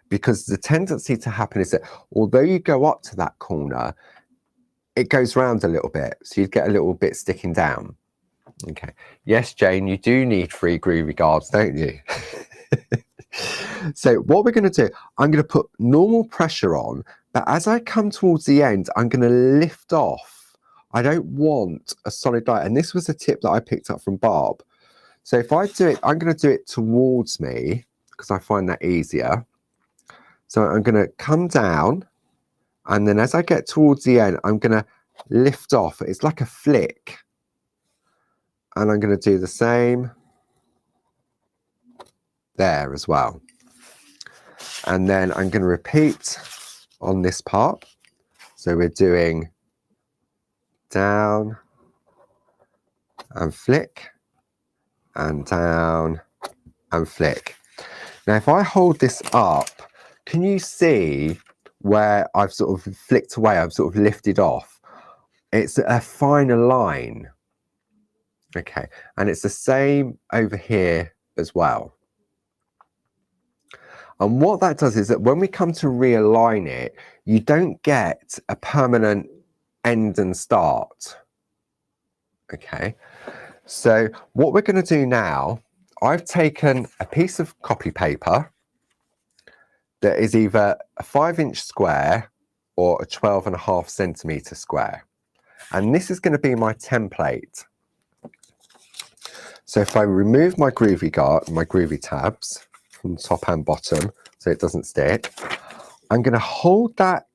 because the tendency to happen is that although you go up to that corner, it goes round a little bit. So you'd get a little bit sticking down. Okay. Yes, Jane, you do need 3 Groovi guards, don't you? So what we're going to do, I'm going to put normal pressure on, but as I come towards the end, I'm going to lift off. I don't want a solid line. And this was a tip that I picked up from Barb. So if I do it, I'm going to do it towards me because I find that easier. So I'm going to come down, and then as I get towards the end, I'm going to lift off. It's like a flick. And I'm going to do the same there as well. And then I'm going to repeat on this part. So we're doing down and flick and down and flick. Now, if I hold this up, can you see where I've sort of flicked away? I've sort of lifted off. It's a finer line. Okay, and it's the same over here as well. And what that does is that when we come to realign it, you don't get a permanent end and start. Okay, so what we're going to do now, I've taken a piece of copy paper that is either a 5-inch square or a 12.5 centimetre square. And this is going to be my template. So if I remove my Groovi guard, my Groovi tabs from top and bottom, so it doesn't stick. I'm going to hold that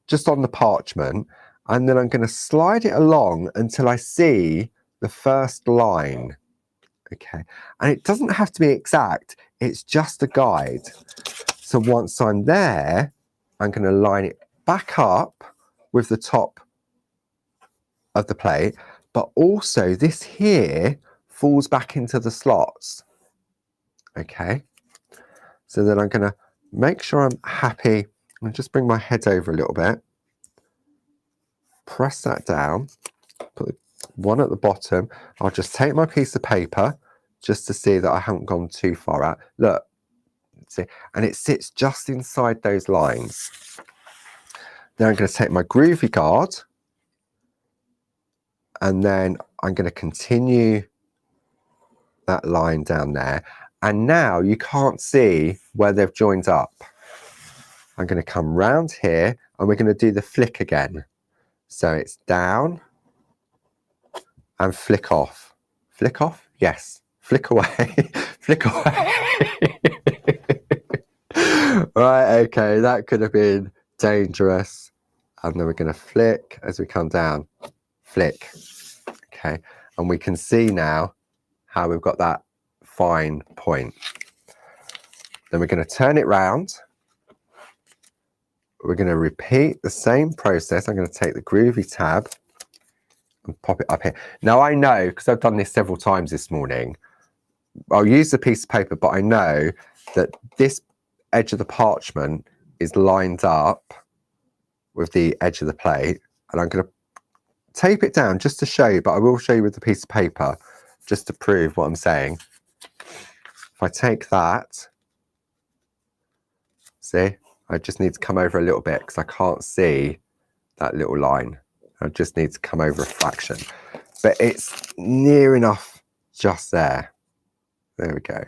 just on the parchment, and then I'm going to slide it along until I see the first line. Okay, and it doesn't have to be exact, it's just a guide. So once I'm there, I'm going to line it back up with the top of the plate, but also this here falls back into the slots. Okay, so then I'm going to make sure I'm happy and just bring my head over a little bit, press that down, put one at the bottom. I'll just take my piece of paper just to see that I haven't gone too far out. Look, see, and it sits just inside those lines. Then I'm going to take my Groovi guard, and then I'm going to continue that line down there. And now you can't see where they've joined up. I'm going to come round here, and we're going to do the flick again. So it's down and flick off. Flick off? Yes. Flick away. Flick away. Right, okay, that could have been dangerous. And then we're going to flick as we come down. Flick. Okay, and we can see now how we've got that fine point. Then we're going to turn it round. We're going to repeat the same process. I'm going to take the Groovi tab and pop it up here. Now I know, because I've done this several times this morning, I'll use the piece of paper, but I know that this edge of the parchment is lined up with the edge of the plate, and I'm going to tape it down just to show you, but I will show you with the piece of paper just to prove what I'm saying. If I take that, see, I just need to come over a little bit because I can't see that little line. I just need to come over a fraction, but it's near enough just there. There we go.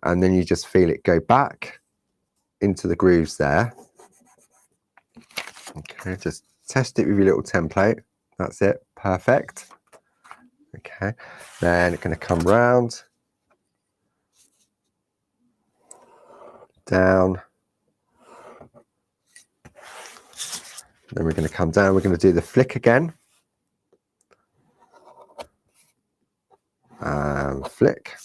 And then you just feel it go back into the grooves there. Okay, just test it with your little template. That's it, perfect. Okay, then it's going to come round, down. Then we're going to come down, we're going to do the flick again. And flick.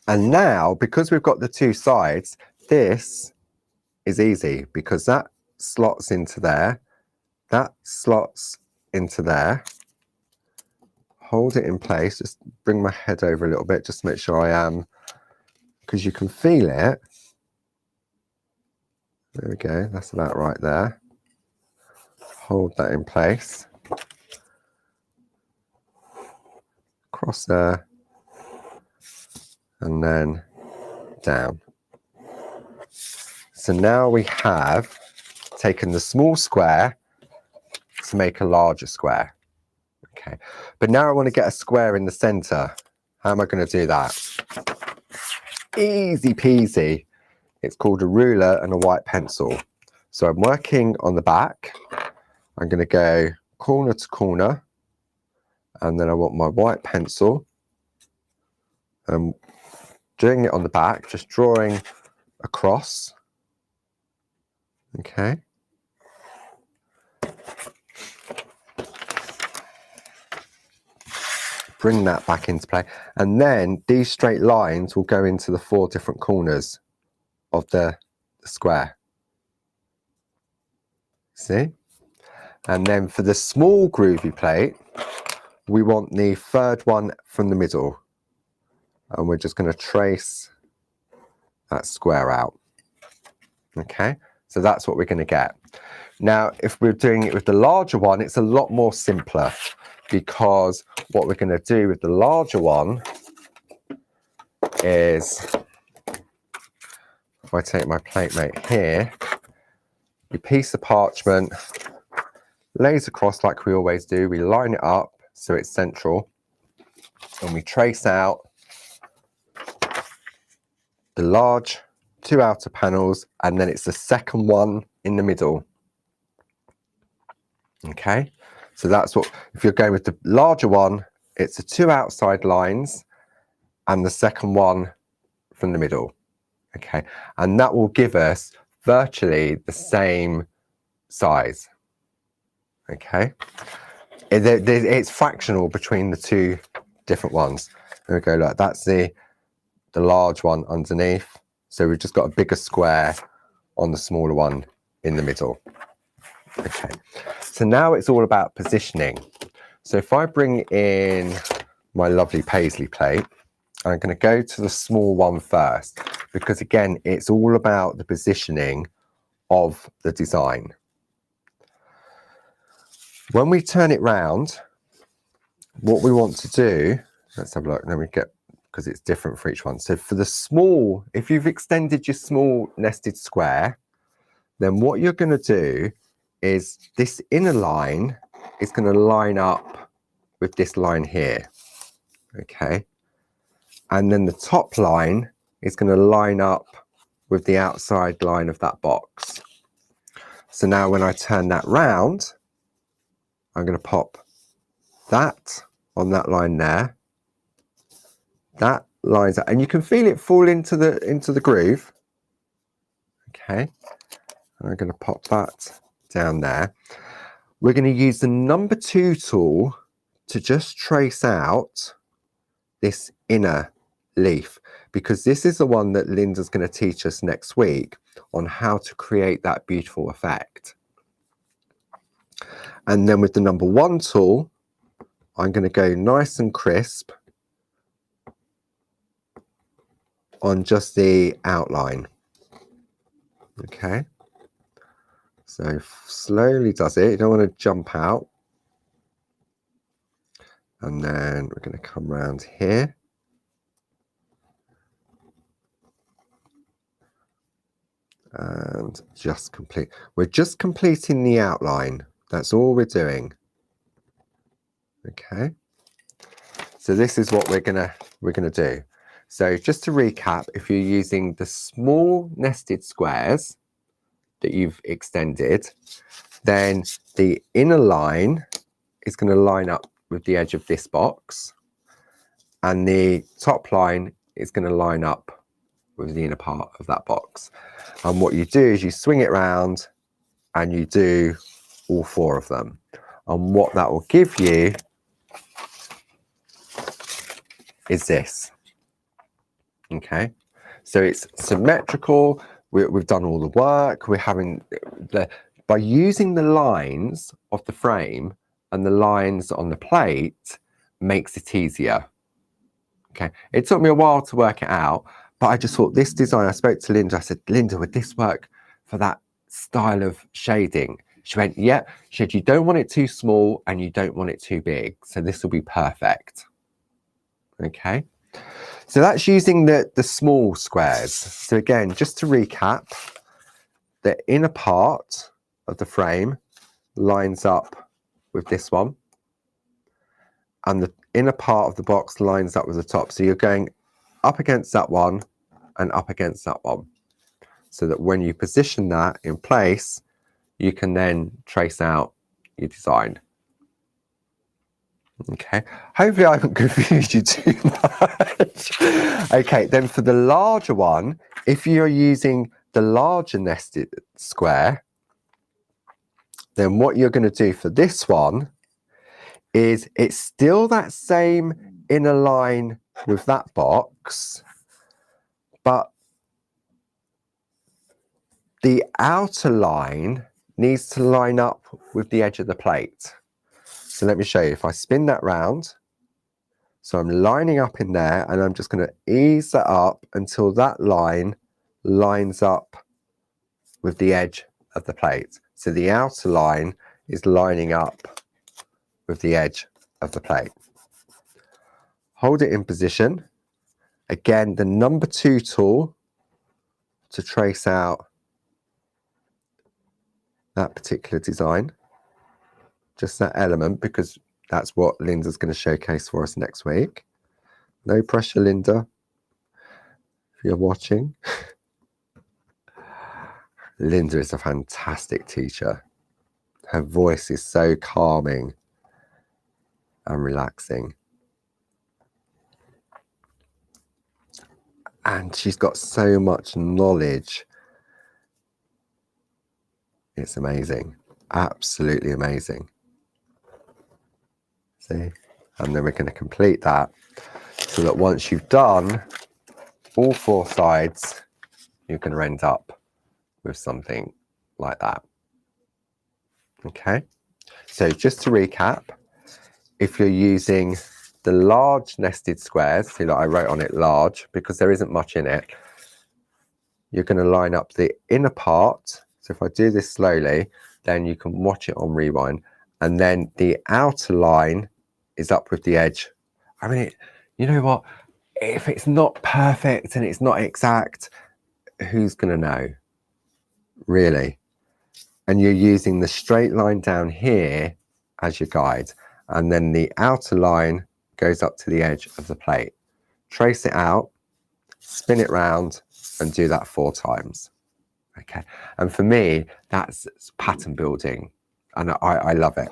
And now, because we've got the two sides, this is easy because that slots into there, that slots into there. Hold it in place, just bring my head over a little bit, just to make sure I am, because you can feel it. There we go, that's about right there. Hold that in place. Across there. And then down. So now we have taken the small square to make a larger square. Okay, but now I want to get a square in the center. How am I going to do that? Easy peasy. It's called a ruler and a white pencil. So I'm working on the back. I'm going to go corner to corner, and then I want my white pencil. Doing it on the back, just drawing across. Okay. Bring that back into play. And then these straight lines will go into the 4 different corners of the square. See? And then for the small Groovi plate, we want the 3rd one from the middle. And we're just going to trace that square out. Okay, so that's what we're going to get. Now, if we're doing it with the larger one, it's a lot more simpler, because what we're going to do with the larger one is, if I take my plate mate here, your piece of parchment lays across like we always do. We line it up so it's central, and we trace out the large 2 outer panels, and then it's the 2nd one in the middle. Okay, so that's what, if you're going with the larger one, it's the 2 outside lines and the 2nd one from the middle. Okay, and that will give us virtually the same size. Okay, it's fractional between the two different ones. There we go, look, that's the large one underneath. So we've just got a bigger square on the smaller one in the middle. Okay, so now it's all about positioning. So if I bring in my lovely paisley plate, I'm going to go to the small one first, because again, it's all about the positioning of the design. When we turn it round, what we want to do, let's have a look, then we get, because it's different for each one. So for the small, if you've extended your small nested square, then what you're going to do is this inner line is going to line up with this line here. Okay. And then the top line is going to line up with the outside line of that box. So now when I turn that round, I'm going to pop that on that line there. That lines up, and you can feel it fall into the groove. Okay. And I'm going to pop that down there. We're going to use the number 2 tool to just trace out this inner leaf, because this is the one that Linda's going to teach us next week on how to create that beautiful effect. And then with the number 1 tool, I'm going to go nice and crisp on just the outline. Okay, so slowly does it, you don't want to jump out. And then we're going to come around here. And just complete. We're just completing the outline. That's all we're doing. Okay. So this is what we're gonna do. So just to recap, if you're using the small nested squares that you've extended, then the inner line is going to line up with the edge of this box, and the top line is going to line up with the inner part of that box. And what you do is you swing it round and you do all 4 of them. And what that will give you is this. Okay, so it's symmetrical. We've done all the work. We're having by using the lines of the frame and the lines on the plate makes it easier. Okay, it took me a while to work it out, but I just thought this design, I spoke to Linda, I said, Linda, would this work for that style of shading? She went, yeah. She said, you don't want it too small and you don't want it too big. So this will be perfect. Okay. So that's using the small squares. So again, just to recap, the inner part of the frame lines up with this one. And the inner part of the box lines up with the top. So you're going up against that one and up against that one. So that when you position that in place, you can then trace out your design. Okay, hopefully I haven't confused you too much. Okay, then for the larger one, if you're using the larger nested square, then what you're going to do for this one is it's still that same inner line with that box, but the outer line needs to line up with the edge of the plate. So let me show you. If I spin that round, so I'm lining up in there, and I'm just going to ease that up until that line lines up with the edge of the plate. So the outer line is lining up with the edge of the plate. Hold it in position. Again, the number 2 tool to trace out that particular design. Just that element, because that's what Linda's going to showcase for us next week. No pressure, Linda, if you're watching. Linda is a fantastic teacher. Her voice is so calming and relaxing. And she's got so much knowledge. It's amazing. Absolutely amazing. See? And then we're going to complete that so that once you've done all 4 sides, you're going to end up with something like that. Okay. So just to recap, if you're using the large nested squares, see, like I wrote on it large because there isn't much in it, you're going to line up the inner part. So if I do this slowly, then you can watch it on rewind. And then the outer line is up with the edge. I mean, you know what? If it's not perfect and it's not exact, who's going to know? Really? And you're using the straight line down here as your guide. And then the outer line goes up to the edge of the plate. Trace it out, spin it round, and do that 4 times. Okay. And for me, that's pattern building. And I love it.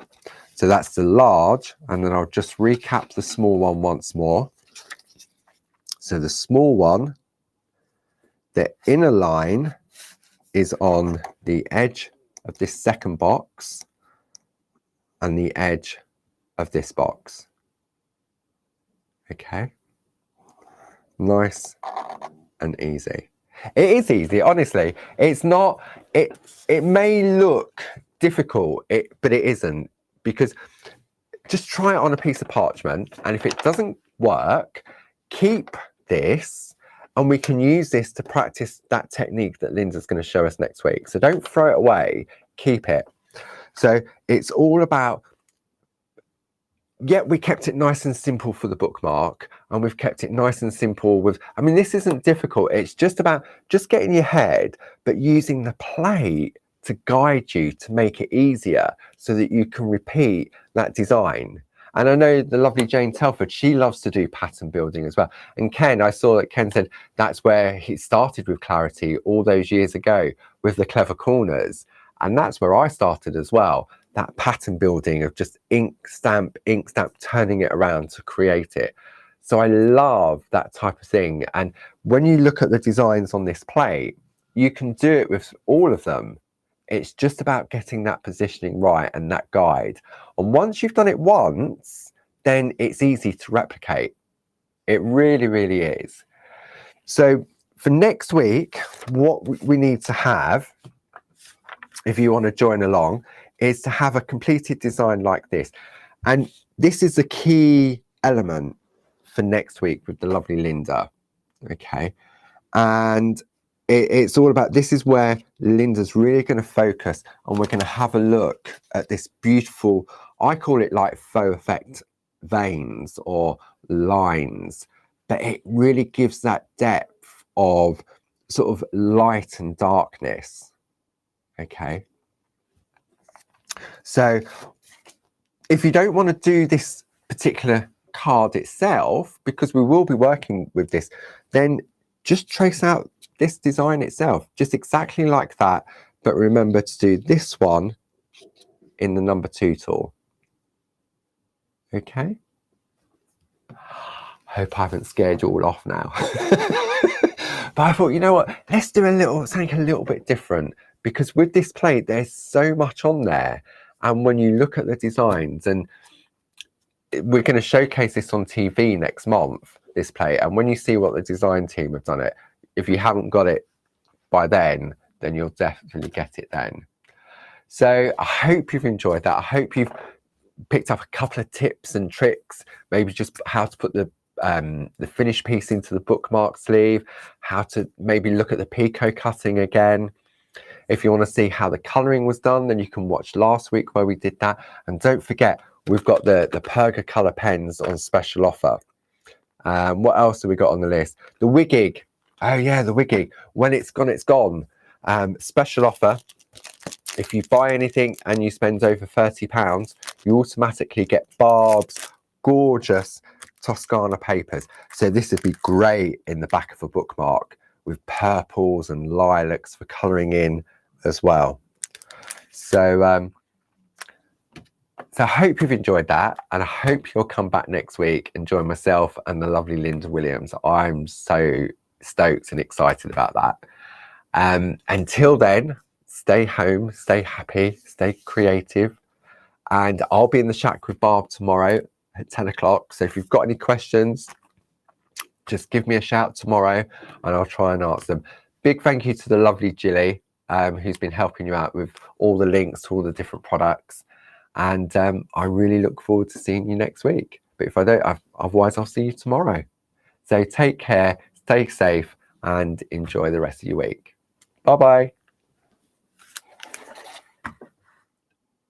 So that's the large. And then I'll just recap the small one once more. So the small one, the inner line is on the edge of this second box and the edge of this box. Okay. Nice and easy. It is easy, honestly. It's not, it may look difficult, but it isn't, because just try it on a piece of parchment, and if it doesn't work, keep this, and we can use this to practice that technique that Linda's going to show us next week. So don't throw it away, keep it. So it's all about, we kept it nice and simple for the bookmark, and we've kept it nice and simple with, I mean, this isn't difficult. It's just about just getting your head, but using the plate to guide you to make it easier so that you can repeat that design. And I know the lovely Jane Telford, she loves to do pattern building as well. And Ken, I saw that Ken said that's where he started with Clarity all those years ago with the clever corners. And that's where I started as well. That pattern building of just ink stamp, turning it around to create it. So I love that type of thing. And when you look at the designs on this plate, you can do it with all of them. It's just about getting that positioning right and that guide. And once you've done it once, then it's easy to replicate. It really, really is. So for next week, what we need to have, if you want to join along, is to have a completed design like this. And this is the key element for next week with the lovely Linda. Okay. And it's all about, this is where Linda's really going to focus, and we're going to have a look at this beautiful, I call it like faux effect veins or lines, but it really gives that depth of sort of light and darkness. Okay. So if you don't want to do this particular card itself, because we will be working with this, then just trace out this design itself, just exactly like that. But remember to do this one in the number 2 tool. Okay. Hope I haven't scared you all off now. But I thought, you know what, let's do something a little bit different, because with this plate, there's so much on there. And when you look at the designs, and we're going to showcase this on TV next month, this plate. And when you see what the design team have done it, if you haven't got it by then you'll definitely get it then. So I hope you've enjoyed that. I hope you've picked up a couple of tips and tricks, maybe just how to put the finished piece into the bookmark sleeve, how to maybe look at the Pico cutting again. If you want to see how the colouring was done, then you can watch last week where we did that. And don't forget, we've got the Perga colour pens on special offer. What else have we got on the list? The Wigig. Oh yeah, the Wigig. When it's gone, it's gone. Special offer. If you buy anything and you spend over £30, you automatically get Barb's gorgeous Toscana papers. So this would be great in the back of a bookmark with purples and lilacs for colouring in as well. So I hope you've enjoyed that, and I hope you'll come back next week and join myself and the lovely Linda Williams. I'm so stoked and excited about that. Until then, stay home, stay happy, stay creative, and I'll be in the shack with Barb tomorrow at 10 o'clock. So if you've got any questions, just give me a shout tomorrow and I'll try and answer them. Big thank you to the lovely Jilly, who's been helping you out with all the links to all the different products. And I really look forward to seeing you next week. But if I don't, otherwise I'll see you tomorrow. So take care, stay safe, and enjoy the rest of your week. Bye-bye.